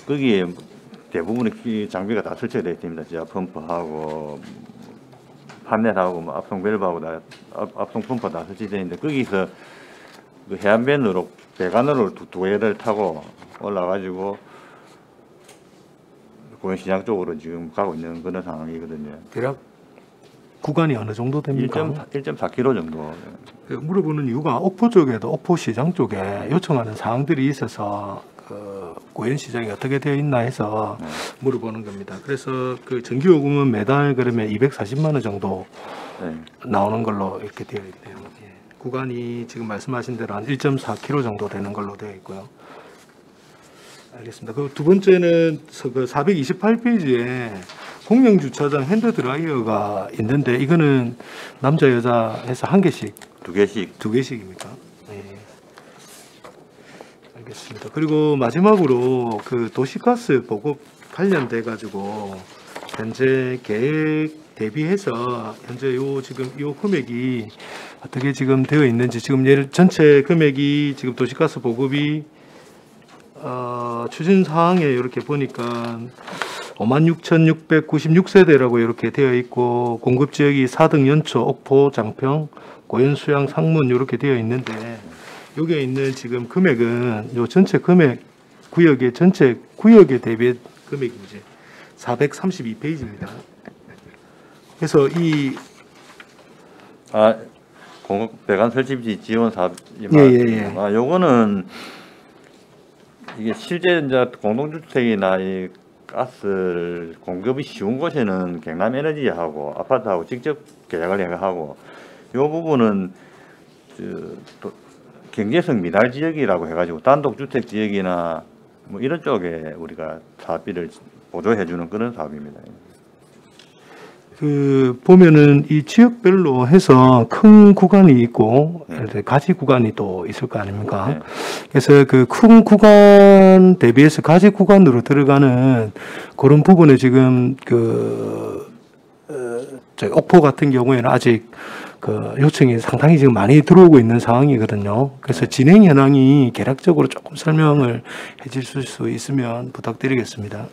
거기에 대부분의 장비가 다 설치가 되어 있습니다. 지하 펌프하고 판넬하고 뭐 압송 밸브하고 다 압송 펌프 다 설치되어 있는데 거기서 그 해안변으로 배관으로 두 개를 타고 올라가지고 고현시장 쪽으로 지금 가고 있는 그런 상황이거든요. 대략 구간이 어느 정도 됩니까? 1.4km 정도. 물어보는 이유가 옥포 쪽에도 옥포시장 쪽에 요청하는 사항들이 있어서 그 고현시장이 어떻게 되어 있나 해서 물어보는 겁니다. 그래서 그 전기요금은 매달 그러면 240만 원 정도 나오는 걸로 이렇게 되어 있네요. 예. 구간이 지금 말씀하신 대로 한 1.4km 정도 되는 걸로 되어 있고요. 알겠습니다. 그 두 번째는 그 428페이지에 공영 주차장 핸드 드라이어가 있는데 이거는 남자 여자 해서 한 개씩 두 개씩입니까? 네. 알겠습니다. 그리고 마지막으로 그 도시가스 보급 관련돼 가지고 현재 계획 대비해서 현재 요 지금 요 금액이 어떻게 지금 되어 있는지 지금 전체 금액이 지금 도시가스 보급이 추진 사항에 이렇게 보니까 56,696세대라고 이렇게 되어 있고 공급 지역이 4등 연초, 옥포, 장평, 고현, 수양, 상문 이렇게 되어 있는데 여기에 있는 지금 금액은 요 전체 금액 구역의 전체 구역에 대비 금액이 이제 432페이지입니다. 그래서 이 공급 배관 설치비 지원 사업 요거는 이게 실제 이제 공동주택이나 이 가스를 공급이 쉬운 곳에는 경남에너지하고 아파트하고 직접 계약을 하고 이 부분은 또 경제성 미달 지역이라고 해가지고 단독주택 지역이나 뭐 이런 쪽에 우리가 사업비를 보조해주는 그런 사업입니다. 그 보면은 이 지역별로 해서 큰 구간이 있고 가지 구간이 또 있을 거 아닙니까? 그래서 그 큰 구간 대비해서 가지 구간으로 들어가는 그런 부분에 지금 그 저희 옥포 같은 경우에는 아직 그 요청이 상당히 지금 많이 들어오고 있는 상황이거든요. 그래서 진행 현황이 개략적으로 조금 설명을 해주실 수 있으면 부탁드리겠습니다.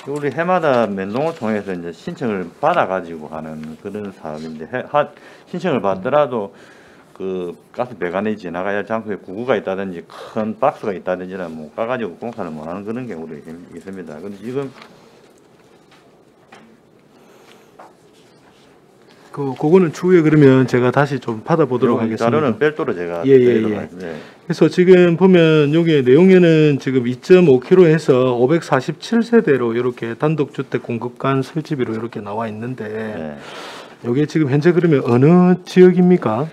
우리 해마다 면동을 통해서 이제 신청을 받아가지고 하는 그런 사업인데 신청을 받더라도 그 가스 배관에 지나가야 할 장소에 구구가 있다든지 큰 박스가 있다든지는 못 가가지고 공사를 못하는 그런 경우도 있습니다. 근데 지금 그거는 추후에 그러면 제가 다시 좀 받아보도록 하겠습니다. 자료는 별도로 제가 예. 그래서 지금 보면 여기 내용에는 지금 2.5km에서 547세대로 이렇게 단독주택 공급관 설치비로 이렇게 나와 있는데 여기 지금 현재 그러면 어느 지역입니까?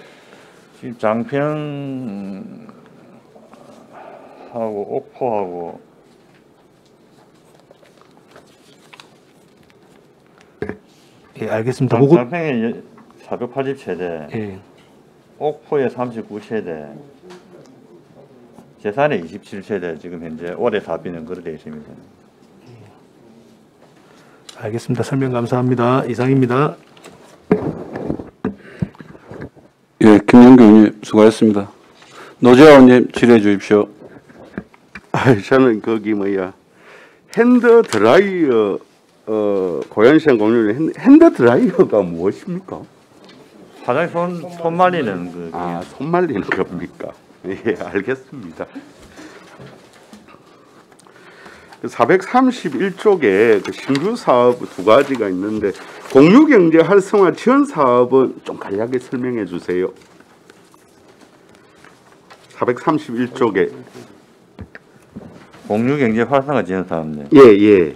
지금 장평하고 옥포하고 예, 알겠습니다. 장평에 480세대, 예. 옥포에 39세대, 제산에 27세대 지금 현재 올해 사비는 그렇게 되어 있습니다. 알겠습니다. 설명 감사합니다. 이상입니다. 예, 김영규 의원님 수고하셨습니다. 노재하 의원님 질의해 주십시오. 저는 거기 핸드 드라이어 고양시장 공유는 핸드 드라이어가 무엇입니까? 화장실 손 말리는 그 손 말리는 겁니까? 예, 알겠습니다. 431쪽에 그 신규 사업 두 가지가 있는데 공유경제 활성화 지원 사업은 좀 간략하게 설명해 주세요. 431쪽에 공유경제 활성화 지원 사업네. 예.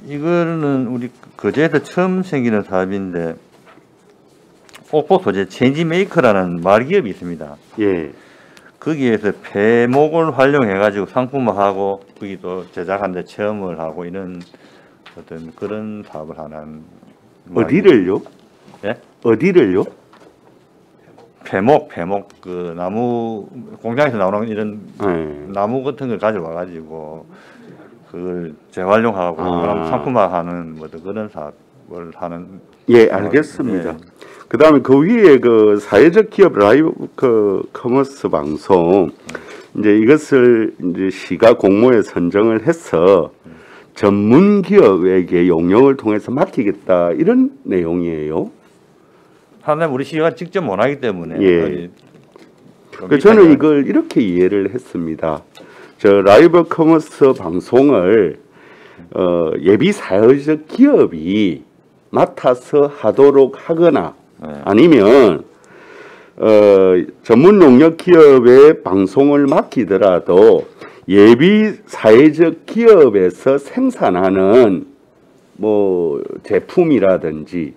이거는 우리 거제에서 처음 생기는 사업인데 옥포 소재 체인지메이커라는 말기업이 있습니다. 예. 거기에서 폐목을 활용해가지고 상품화하고 거기도 제작하는데 체험을 하고 이런 어떤 그런 사업을 하는. 어디를요? 예? 어디를요? 폐목 그 나무 공장에서 나오는 이런 나무 같은 걸 가져와가지고 그걸 재활용하고 상품화하는 뭐 그런 사업을 하는. 예, 알겠습니다. 그다음에 그 위에 그 사회적 기업 라이브 그 커머스 방송 이제 이것을 이제 시가 공모에 선정을 해서 전문 기업에게 용역을 통해서 맡기겠다 이런 내용이에요. 하나 우리 시가 직접 못 하기 때문에. 예. 저는 이걸 이렇게 이해를 했습니다. 저 라이브 커머스 방송을 예비 사회적 기업이 맡아서 하도록 하거나 아니면 전문 용역 기업에 방송을 맡기더라도 예비 사회적 기업에서 생산하는 뭐 제품이라든지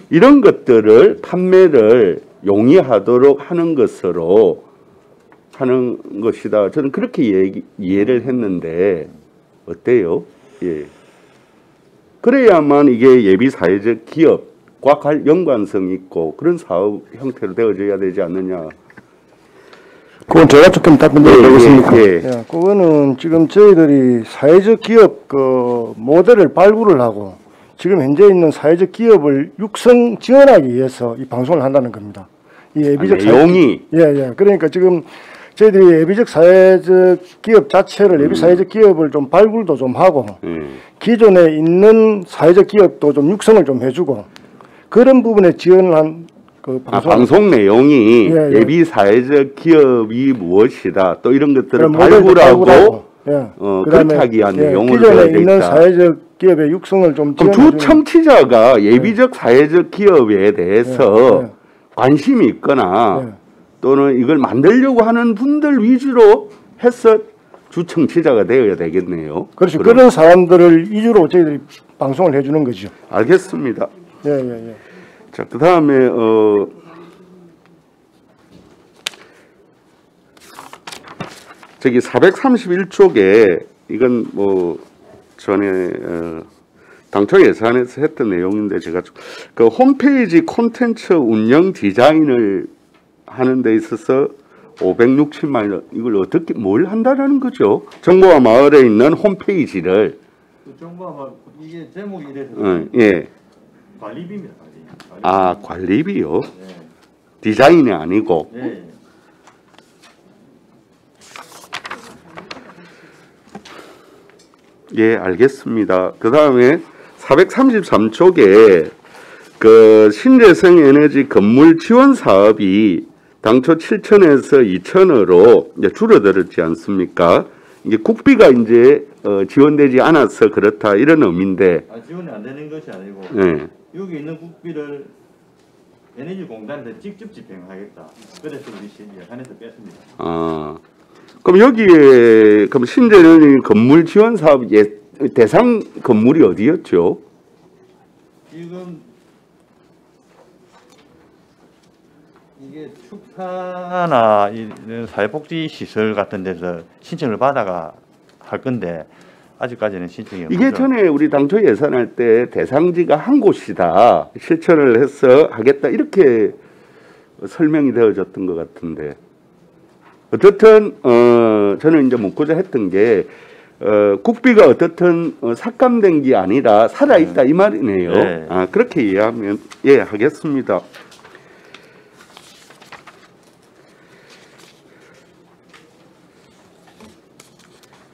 이런 것들을 판매를 용이하도록 하는 것으로 하는 것이다. 저는 그렇게 이해를 했는데 어때요? 예. 그래야만 이게 예비 사회적 기업과 연관성이 있고 그런 사업 형태로 되어져야 되지 않느냐. 그건 제가 조금 답변드려도 되겠습니까? 예. 그거는 지금 저희들이 사회적 기업 그 모델을 발굴을 하고 지금 현재 있는 사회적 기업을 육성 지원하기 위해서 이 방송을 한다는 겁니다. 이 예비적 내용이 예. 그러니까 지금 저희들이 예비적 사회적 기업 자체를 예비 사회적 기업을 좀 발굴도 좀 하고 기존에 있는 사회적 기업도 좀 육성을 좀 해주고 그런 부분에 지원을 한 그 방송 내용이 예비 사회적 기업이 무엇이다 또 이런 것들을 발굴하고 그렇게 하기 위한 내용을 기존에 있는 사회적 기업의 육성을 좀 그럼 주 청취자가 예비적 사회적 기업에 대해서 관심이 있거나 또는 이걸 만들려고 하는 분들 위주로 해서 주청취자가 되어야 되겠네요. 그렇죠. 그런 사람들을 위주로 저희들이 방송을 해주는 거죠. 알겠습니다. 예. 자, 그 다음에 저기 431쪽에 이건 뭐 전에 당초 예산에서 했던 내용인데 제가 그 홈페이지 콘텐츠 운영 디자인을 하는 데 있어서 560만 원 이걸 어떻게 뭘 한다라는 거죠? 정보화 마을에 있는 홈페이지를 정보화 마을 이게 제목이 이래서 예. 관리비입니다. 관리비. 아 관리비요? 네. 디자인이 아니고. 네. 예, 알겠습니다. 그 다음에 433쪽에 그 신재생 에너지 건물 지원 사업이 당초 7천에서 2천으로 이제 줄어들었지 않습니까? 이게 국비가 이제 지원되지 않아서 그렇다 이런 의미인데. 지원이 안 되는 것이 아니고 네. 여기 있는 국비를 에너지공단한테 직접 집행하겠다. 그래서 우리 예산에서 뺐습니다. 아, 그럼 여기에 그럼 신재생 건물 지원 사업 대상 건물이 어디였죠? 지금 이게 축사나 이런 사회복지 시설 같은 데서 신청을 받아가 할 건데 아직까지는 신청이 없죠. 이게 전에 우리 당초 예산할 때 대상지가 한 곳이다 실천을 해서 하겠다 이렇게 설명이 되어졌던 것 같은데 어떻든 저는 이제 묻고자 했던 게 국비가 어떻든 삭감된 게 아니라 살아있다 이 말이네요. 네. 아 그렇게 이해하면 예 하겠습니다.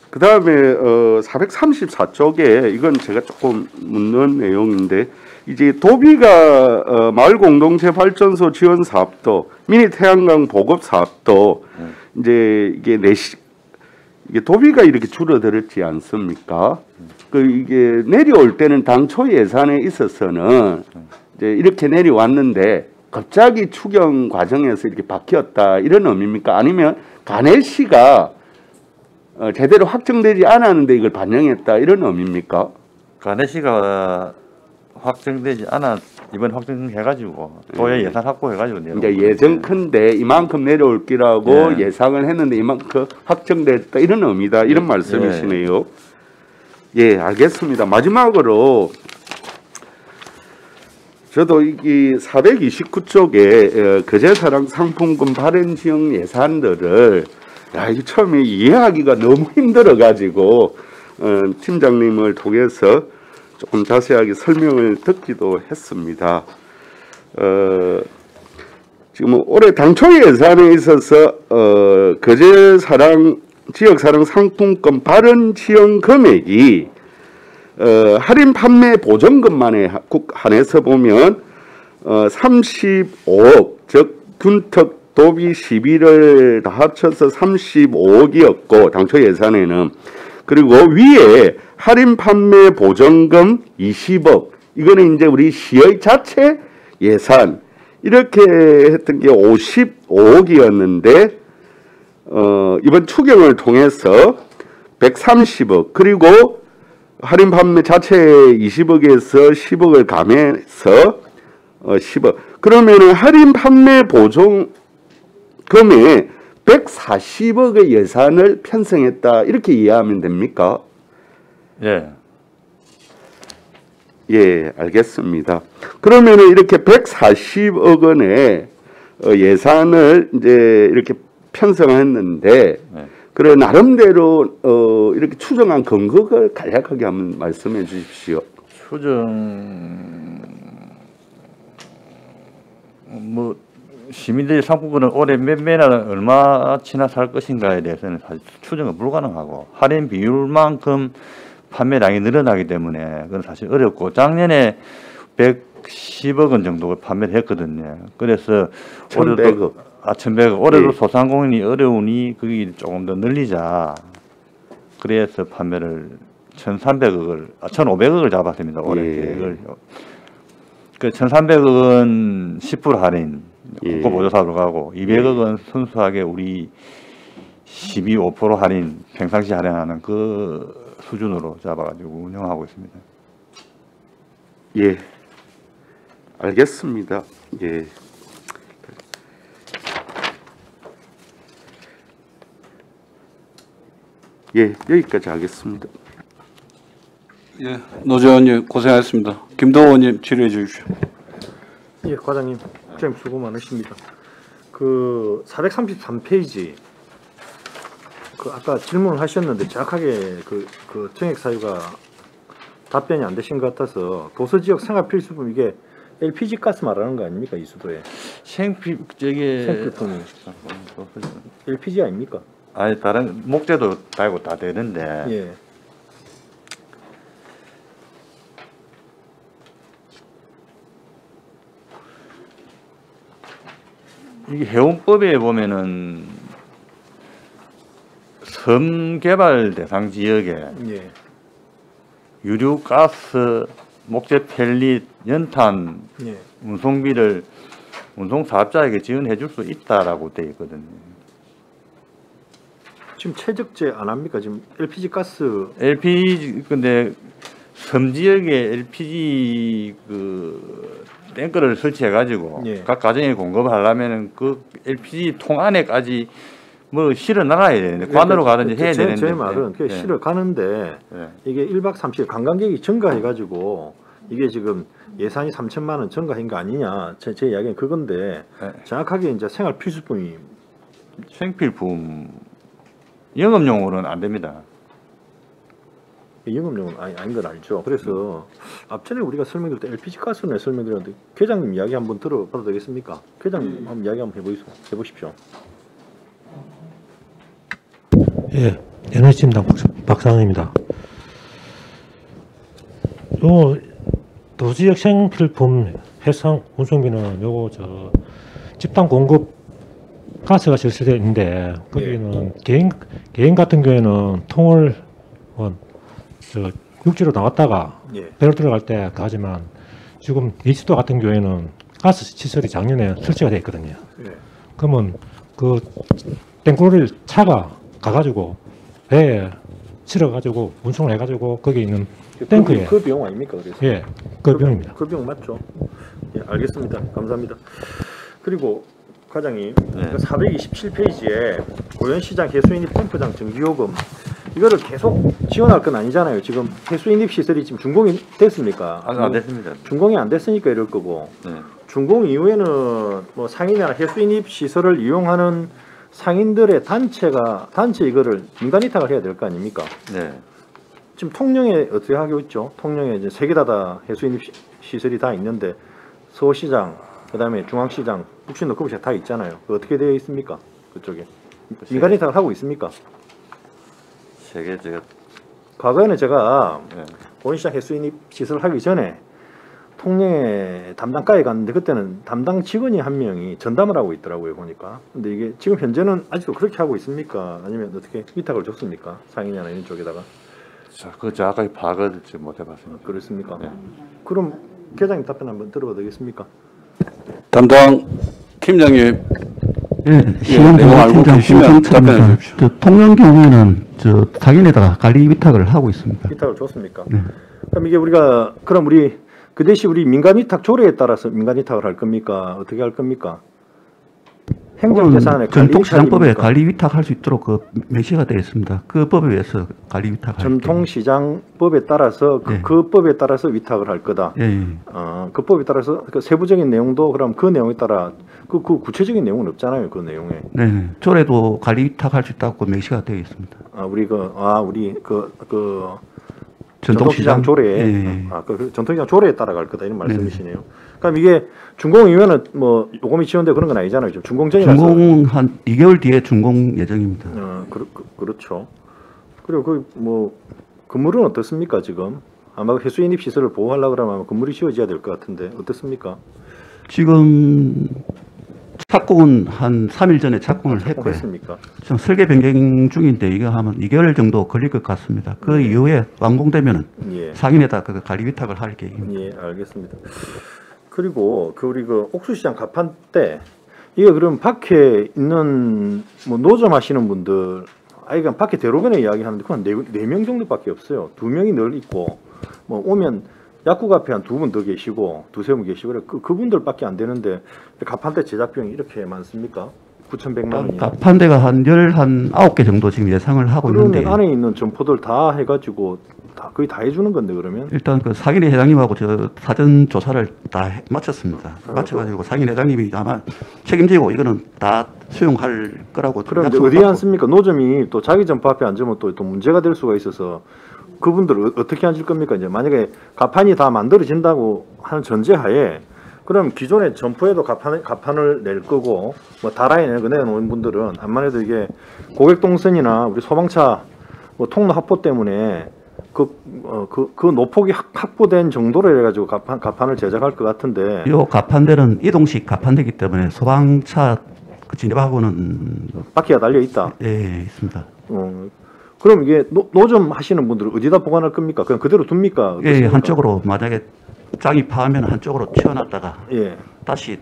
그 다음에 434쪽에 이건 제가 조금 묻는 내용인데 이제 도비가 마을 공동체 발전소 지원 사업도 미니 태양광 보급 사업도 이제 이게 이게 도비가 이렇게 줄어들었지 않습니까? 그 이게 내려올 때는 당초 예산에 있어서는 이제 이렇게 내려왔는데 갑자기 추경 과정에서 이렇게 바뀌었다 이런 의미입니까? 아니면 가내시가 제대로 확정되지 않았는데 이걸 반영했다 이런 의미입니까? 가내시가 확정되지 않아 이번 확정해가지고 또해 예산 확보해가지고 이제 예정컨대 이만큼 내려올 기라고 예상을 했는데 이만큼 확정됐다 이런 의미다 이런 말씀이시네요. 예, 알겠습니다. 마지막으로 저도 이 429쪽에 거제사랑 상품권 발행 지역 예산들을 이게 처음에 이해하기가 너무 힘들어가지고 팀장님을 통해서 조금 자세하게 설명을 듣기도 했습니다. 지금 올해 당초 예산에 있어서 거제사랑 지역사랑 상품권 발행 지원 금액이 할인 판매 보전금만에 한해서 보면 35억 즉 균턱 도비 11을 다 합쳐서 35억이었고 당초 예산에는 그리고 위에 할인 판매 보전금 20억 이거는 이제 우리 시의 자체 예산 이렇게 했던 게 55억이었는데 이번 추경을 통해서 130억 그리고 할인 판매 자체 20억에서 10억을 감해서 10억 그러면은 할인 판매 보증 금에 140억의 예산을 편성했다 이렇게 이해하면 됩니까? 예. 예, 알겠습니다. 그러면은 이렇게 140억 원의 예산을 이제 이렇게 편성했는데 그래 나름대로 이렇게 추정한 근거를 간략하게 한번 말씀해 주십시오. 추정 뭐 시민들의 상품권은 올해 몇 매나 얼마치나 살 것인가에 대해서는 사실 추정은 불가능하고 할인 비율만큼 판매량이 늘어나기 때문에 그건 사실 어렵고 작년에 110억 원 정도 판매를 했거든요. 그래서 1,100억. 1,100억. 올해도 소상공인이 어려우니 그게 조금 더 늘리자. 그래서 판매를 1,300억을 1,500억을 잡았습니다. 올해 계획을. 그 1,300억은 10% 할인 국고 보조사업으로 가고 200억은 순수하게 우리 12.5% 할인 평상시 할인하는 그 수준으로 잡아가지고 운영하고 있습니다. 예, 알겠습니다. 예. 예, 여기까지 하겠습니다. 예, 노재원님 고생하셨습니다. 김동호 의원님 질의해 주십시오. 예, 과장님, 국장님 수고 많으십니다. 그 433페이지 그 아까 질문을 하셨는데 정확하게 그 정액 사유가 답변이 안 되신 것 같아서 도서지역 생활필수품 이게 LPG 가스 말하는 거 아닙니까 이 수도에? 생필품이 LPG 아닙니까? 아니 다른 목재도 달고 다 되는데. 예. 이게 해운법에 보면은 섬 개발 대상 지역에 예. 유류, 가스, 목재, 펠릿, 연탄 예. 운송비를 운송 사업자에게 지원해 줄 수 있다라고 돼 있거든요. 지금 최적재 안 합니까? 지금 LPG 가스 LPG 근데 섬 지역에 LPG 그 탱크를 설치해 가지고 예. 각 가정에 공급을 하려면은 그 LPG 통 안에까지 뭐 실어 나가야 되는데 관으로 가든지 해야 되는데 제 말은 그 실어 가는데 이게 1박 3일 관광객이 증가해 가지고 이게 지금 예산이 3천만 원 증가한 거 아니냐 제 이야기는 그건데 정확하게 이제 생활 필수품이 생필품 영업용으로는 안 됩니다. 영업용은 아닌 건 알죠. 그래서 앞전에 우리가 설명드릴 때 LPG 가스는 설명드렸는데 회장님 이야기 한번 들어봐도 되겠습니까? 회장님 한번 이야기 한번 해보십시오. 예, 에너지팀장 박상입니다. 요 도지역 생필품 해상 운송비는 요거 저 집단 공급 가스가 절세되어 있는데 거기는 개인 같은 경우에는 통을 저 육지로 나왔다가 배로 들어갈 때 가지만 지금 이수도 같은 경우에는 가스 시설이 작년에 설치가 되어 있거든요. 그러면 그 땡구를 차가 가가지고 배에 실어가지고 운송을 해가지고 거기 있는 탱크에 그 비용 아닙니까? 그래서 예, 그 비용입니다. 그 비용 맞죠? 예, 알겠습니다. 감사합니다. 그리고 과장님, 427페이지에 고현시장 해수인입 펌프장 정비요금 이거를 계속 지원할 건 아니잖아요. 지금 해수인입 시설이 지금 준공이 됐습니까? 안 됐습니다. 준공이 안 됐으니까 이럴 거고 준공 이후에는 뭐 상인이나 해수인입 시설을 이용하는 상인들의 단체 이거를 민간 위탁을 해야 될 거 아닙니까? 네. 지금 통영에 어떻게 하고 있죠? 통영에 이제 세 개 다 해수인입 시설이 다 있는데 서울시장, 그다음에 중앙시장, 북신노크부시장 다 있잖아요. 그 어떻게 되어 있습니까? 그쪽에 민간 위탁을 하고 있습니까? 세 개 제가 과거에는 제가 고현시장 해수인입 시설을 하기 전에 통영에 담당과에 갔는데 그때는 담당 직원이 한 명이 전담을 하고 있더라고요 보니까. 근데 이게 지금 현재는 아직도 그렇게 하고 있습니까? 아니면 어떻게 위탁을 줬습니까? 상인이나 이런 쪽에다가? 자, 그 정확하게 파악을 못 해봤습니다. 그렇습니까? 그럼 계장님 답변 한번 들어봐도 되겠습니까? 담당 팀장님. 시흥 알고 계시면 답변해 주십시오. 통영 경우에는 상인에다가 관리 위탁을 하고 있습니다. 위탁을 줬습니까? 그럼 이게 우리 그 대신 우리 민간 위탁 조례에 따라서 민간 위탁을 할 겁니까? 어떻게 할 겁니까? 행정재산의 전통시장법에 관리 위탁할 수 있도록 그 명시가 되어 있습니다. 그 법에 의해서 관리 위탁할 전통시장법에 따라서 그 법에 따라서 위탁을 할 거다. 그 법에 따라서 그 세부적인 내용도 그럼 그 내용에 따라 그 구체적인 내용은 없잖아요. 그 내용에. 네, 조례도 관리 위탁할 수 있다고 명시가 되어 있습니다. 우리 전통시장 조례, 그 전통시장 조례에 따라갈 거다 이런 말씀이시네요. 그럼 이게 준공 이후에는 뭐 요금이 지원되고 그런 건 아니잖아요. 지금 준공 전이라서. 준공 한 2개월 뒤에 준공 예정입니다. 그렇죠. 그리고 뭐 건물은 어떻습니까 지금? 아마 해수인입 시설을 보호하려고 그러면 아마 건물이 지어져야 될 것 같은데 어떻습니까? 지금 착공은 한 3일 전에 착공을 했고요. 지금 설계 변경 중인데 이거 하면 2개월 정도 걸릴 것 같습니다. 그 이후에 완공되면은 상인에다 그 관리 위탁을 할 계획입니다. 예, 알겠습니다. 그리고 우리 옥수시장 가판 때 이게 그럼 밖에 있는 뭐 노점 하시는 분들 그냥 밖에 대로변에 이야기하는데 그건 4명 정도밖에 없어요. 2명이 늘 있고 뭐 오면 약국 앞에 한 2분 더 계시고 2-3분 계시고 그래 그분들밖에 안 되는데 가판대 제작 비용이 이렇게 많습니까? 9,100만 원이요. 가판대가 한 9개 정도 지금 예상을 하고 있는데 안에 있는 점포들 다 해가지고 거의 다 해주는 건데 그러면? 일단 그 상인 회장님하고 저 사전 조사를 다 마쳤습니다. 마쳐가지고 상인 회장님이 아마 책임지고 이거는 다 수용할 거라고. 그럼 어디에 앉습니까? 노점이 또 자기 점포 앞에 앉으면 또 문제가 될 수가 있어서 그분들 어떻게 앉을 겁니까? 이제 만약에 가판이 다 만들어진다고 하는 전제하에 그럼 기존의 점포에도 가판을 낼 거고 뭐 다라에 내놓은 분들은 암만 해도 이게 고객 동선이나 우리 소방차 뭐 통로 확보 때문에 그 노폭이 확보된 정도로 해가지고 가판을 제작할 것 같은데. 이 가판대는 이동식 가판대기 때문에 소방차 진입하고는 바퀴가 달려 있다. 예, 있습니다. 그럼 이게 노점 하시는 분들은 어디다 보관할 겁니까? 그냥 그대로 둡니까? 예, 한쪽으로 만약에 짱이 파하면 한쪽으로 치워놨다가 예. 다시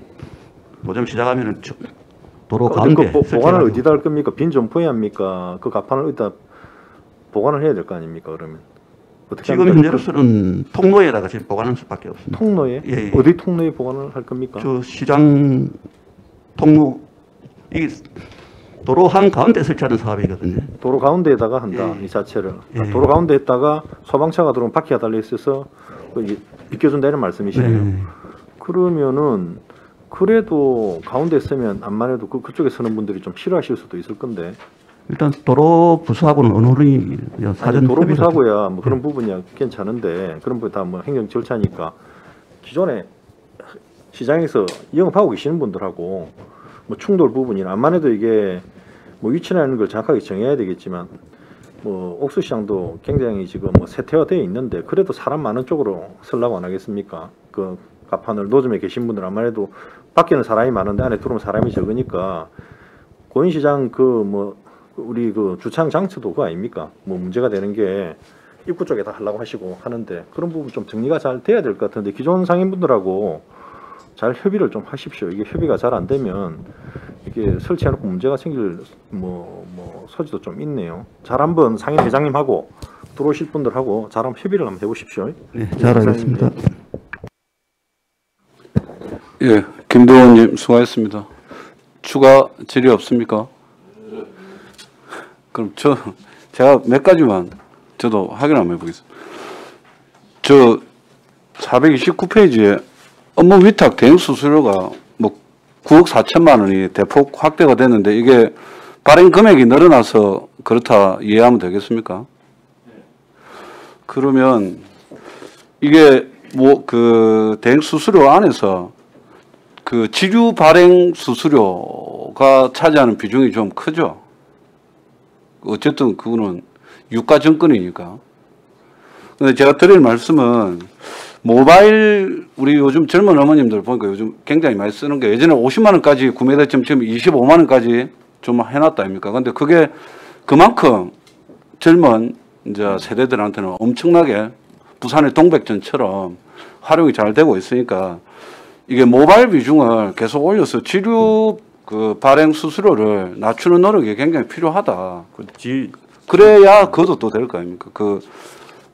노점 시작하면은 도로 가운데 보관을 어디다 할 겁니까? 빈 점포에 합니까? 그 가판을 어디다 보관을 해야 될 거 아닙니까? 그러면 어떻게 지금 현재로서는 통로에다가 지금 보관할 수밖에 없습니다. 통로에? 예. 어디 통로에 보관을 할 겁니까? 저 시장 통로 이 도로 한 가운데 설치하는 사업이거든요. 도로 가운데에다가 한다. 이 자체를. 도로 가운데 했다가 소방차가 들어오면 바퀴가 달려 있어서 비켜준다는 말씀이시네요. 그러면은 그래도 가운데 쓰면 암만 해도 그쪽에 서는 분들이 좀 싫어하실 수도 있을 건데. 일단 도로 부수하고는 어느 분이 사전 도로 부수하고야 뭐 그런 부분이야 괜찮은데 그런 부분 다 뭐 행정 절차니까 기존에 시장에서 영업하고 계시는 분들하고 뭐 충돌 부분이나 암만 해도 이게 뭐 위치라는 걸 정확하게 정해야 되겠지만 뭐 옥수시장도 굉장히 지금 뭐 세태화되어 있는데 그래도 사람 많은 쪽으로 쓰려고 안 하겠습니까? 그 가판을 노점에 계신 분들 암만 해도 밖에는 사람이 많은데 안에 들어오면 사람이 적으니까 고인시장 우리 주차장 장치도 그거 아닙니까? 뭐 문제가 되는 게 입구 쪽에 다 하려고 하시고 하는데 그런 부분 좀 정리가 잘 돼야 될 것 같은데 기존 상인분들하고 잘 협의를 좀 하십시오. 이게 협의가 잘 안 되면 이게 설치해놓고 문제가 생길 소지도 좀 있네요. 잘 한번 상인 회장님하고 들어오실 분들하고 잘 한번 협의를 한번 해보십시오. 네, 잘 알겠습니다. 예, 김도원님 수고하셨습니다. 추가 질의 없습니까? 그럼 제가 몇 가지만 저도 확인 한번 해보겠습니다. 429페이지에 업무 위탁 대행 수수료가 뭐 9억 4천만 원이 대폭 확대가 됐는데 이게 발행 금액이 늘어나서 그렇다 이해하면 되겠습니까? 그러면 이게 뭐 그 대행 수수료 안에서 그 지류 발행 수수료가 차지하는 비중이 좀 크죠. 어쨌든 그거는 유가 증권이니까. 근데 제가 드릴 말씀은 모바일 우리 요즘 젊은 어머님들 보니까 요즘 굉장히 많이 쓰는 게 예전에 50만 원까지 구매됐지만 지금 25만 원까지 좀 해놨다 아닙니까? 근데 그게 그만큼 젊은 이제 세대들한테는 엄청나게 부산의 동백전처럼 활용이 잘 되고 있으니까 이게 모바일 비중을 계속 올려서 지류 그 발행 수수료를 낮추는 노력이 굉장히 필요하다. 그래야 그것도 또 될 거 아닙니까? 그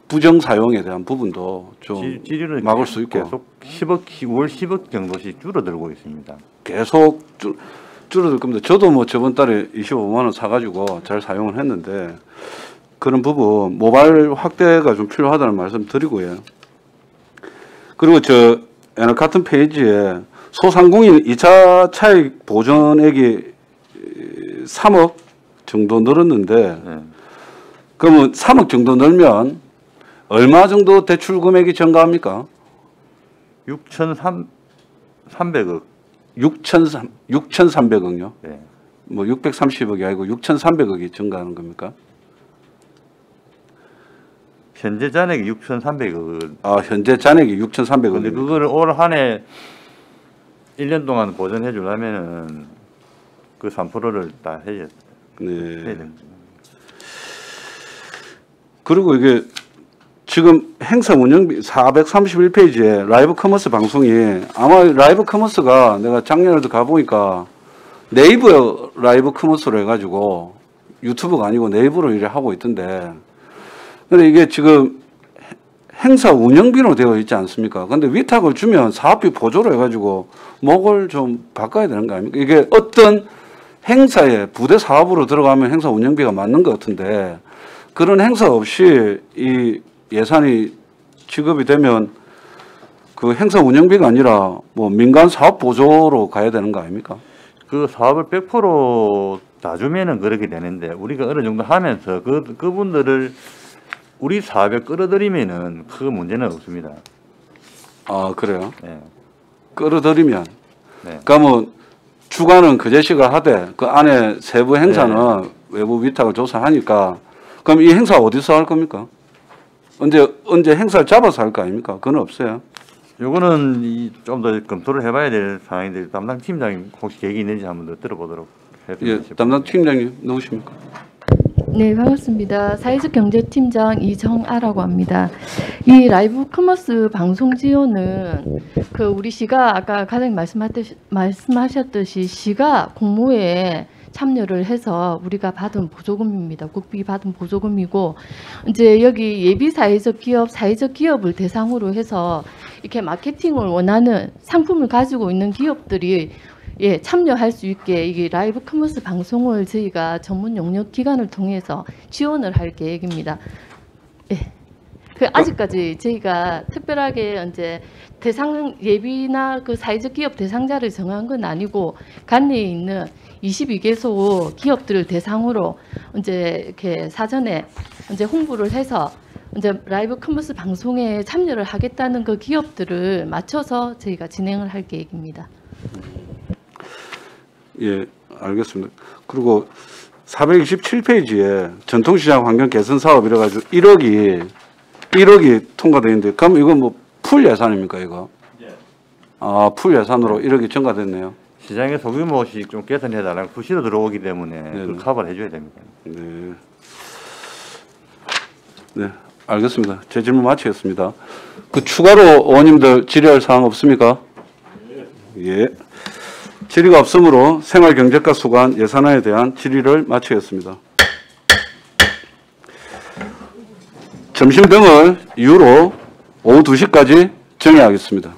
부정 사용에 대한 부분도 좀 막을 수 있고. 계속 10억 정도씩 줄어들고 있습니다. 계속 줄어들 겁니다. 저도 뭐 저번 달에 25만 원 사가지고 잘 사용을 했는데 그런 부분 모바일 확대가 좀 필요하다는 말씀 드리고요. 그리고 같은 페이지에 소상공인 2차 차익 보전액이 3억 정도 늘었는데 그러면 3억 정도 늘면 얼마 정도 대출 금액이 증가합니까? 6,300억. 6,300억요? 네. 뭐 630억이 아니고 6,300억이 증가하는 겁니까? 현재 잔액이 6,300억. 아, 현재 잔액이 6,300억. 근데 그거를 올 한 해 1년 동안 보전해 주려면은 그 3%를 다 해야 됩니다. 그리고 이게 지금 행사 운영비 431페이지에 라이브 커머스 방송이 아마 라이브 커머스가 내가 작년에도 가보니까 네이버 라이브 커머스로 해가지고 유튜브가 아니고 네이버로 일을 하고 있던데 근데 이게 지금 행사 운영비로 되어 있지 않습니까? 근데 위탁을 주면 사업비 보조로 해가지고 목을 좀 바꿔야 되는 거 아닙니까? 이게 어떤 행사에 부대 사업으로 들어가면 행사 운영비가 맞는 것 같은데 그런 행사 없이 이 예산이 지급이 되면 그 행사 운영비가 아니라 뭐 민간 사업 보조로 가야 되는 거 아닙니까? 그 사업을 100% 다 주면은 그렇게 되는데 우리가 어느 정도 하면서 그분들을 우리 사업에 끌어들이면은 그 문제는 없습니다. 아 그래요? 네. 끌어들이면. 네. 그러면 주관은 그 제시가 하되 그 안에 세부 행사는 네. 외부 위탁을 조사하니까 그럼 이 행사 어디서 할 겁니까? 언제 행사를 잡아서 할 거 아닙니까? 그건 없어요. 요거는 좀 더 검토를 해봐야 될 상황인데 담당 팀장님 혹시 계획이 있는지 한번 더 들어보도록 예, 담당 팀장님 누구십니까? 네, 반갑습니다. 사회적 경제팀장 이정아라고 합니다. 이 라이브 커머스 방송 지원은 그 우리 시가 아까 과장님 말씀하셨듯이 시가 공모에 참여를 해서 우리가 받은 보조금입니다. 국비 받은 보조금이고 이제 여기 예비 사회적 기업을 대상으로 해서 이렇게 마케팅을 원하는 상품을 가지고 있는 기업들이 예, 참여할 수 있게 이게 라이브 커머스 방송을 저희가 전문 용역 기관을 통해서 지원을 할 계획입니다. 예. 그 아직까지 저희가 특별하게 이제 대상 예비나 그 사회적 기업 대상자를 정한 건 아니고 관내에 있는 22개소 기업들을 대상으로 이제 이렇게 사전에 이제 홍보를 해서 이제 라이브 커머스 방송에 참여를 하겠다는 그 기업들을 맞춰서 저희가 진행을 할 계획입니다. 예, 알겠습니다. 그리고 427페이지에 전통시장 환경 개선 사업 이래가지고 1억이 통과되어 있는데 그럼 이건 뭐 풀 예산입니까 이거? 아, 풀 예산으로 1억이 증가됐네요. 시장에 소규모씩 좀 개선해달라고 수시로 들어오기 때문에 그 커버를 해줘야 됩니다. 네. 네, 알겠습니다. 제 질문 마치겠습니다. 그 추가로 의원님들 질의할 사항 없습니까? 예. 질의가 없으므로 생활경제과 수관 예산안에 대한 질의를 마치겠습니다. 점심 등을 이유로 오후 2시까지 정회하겠습니다.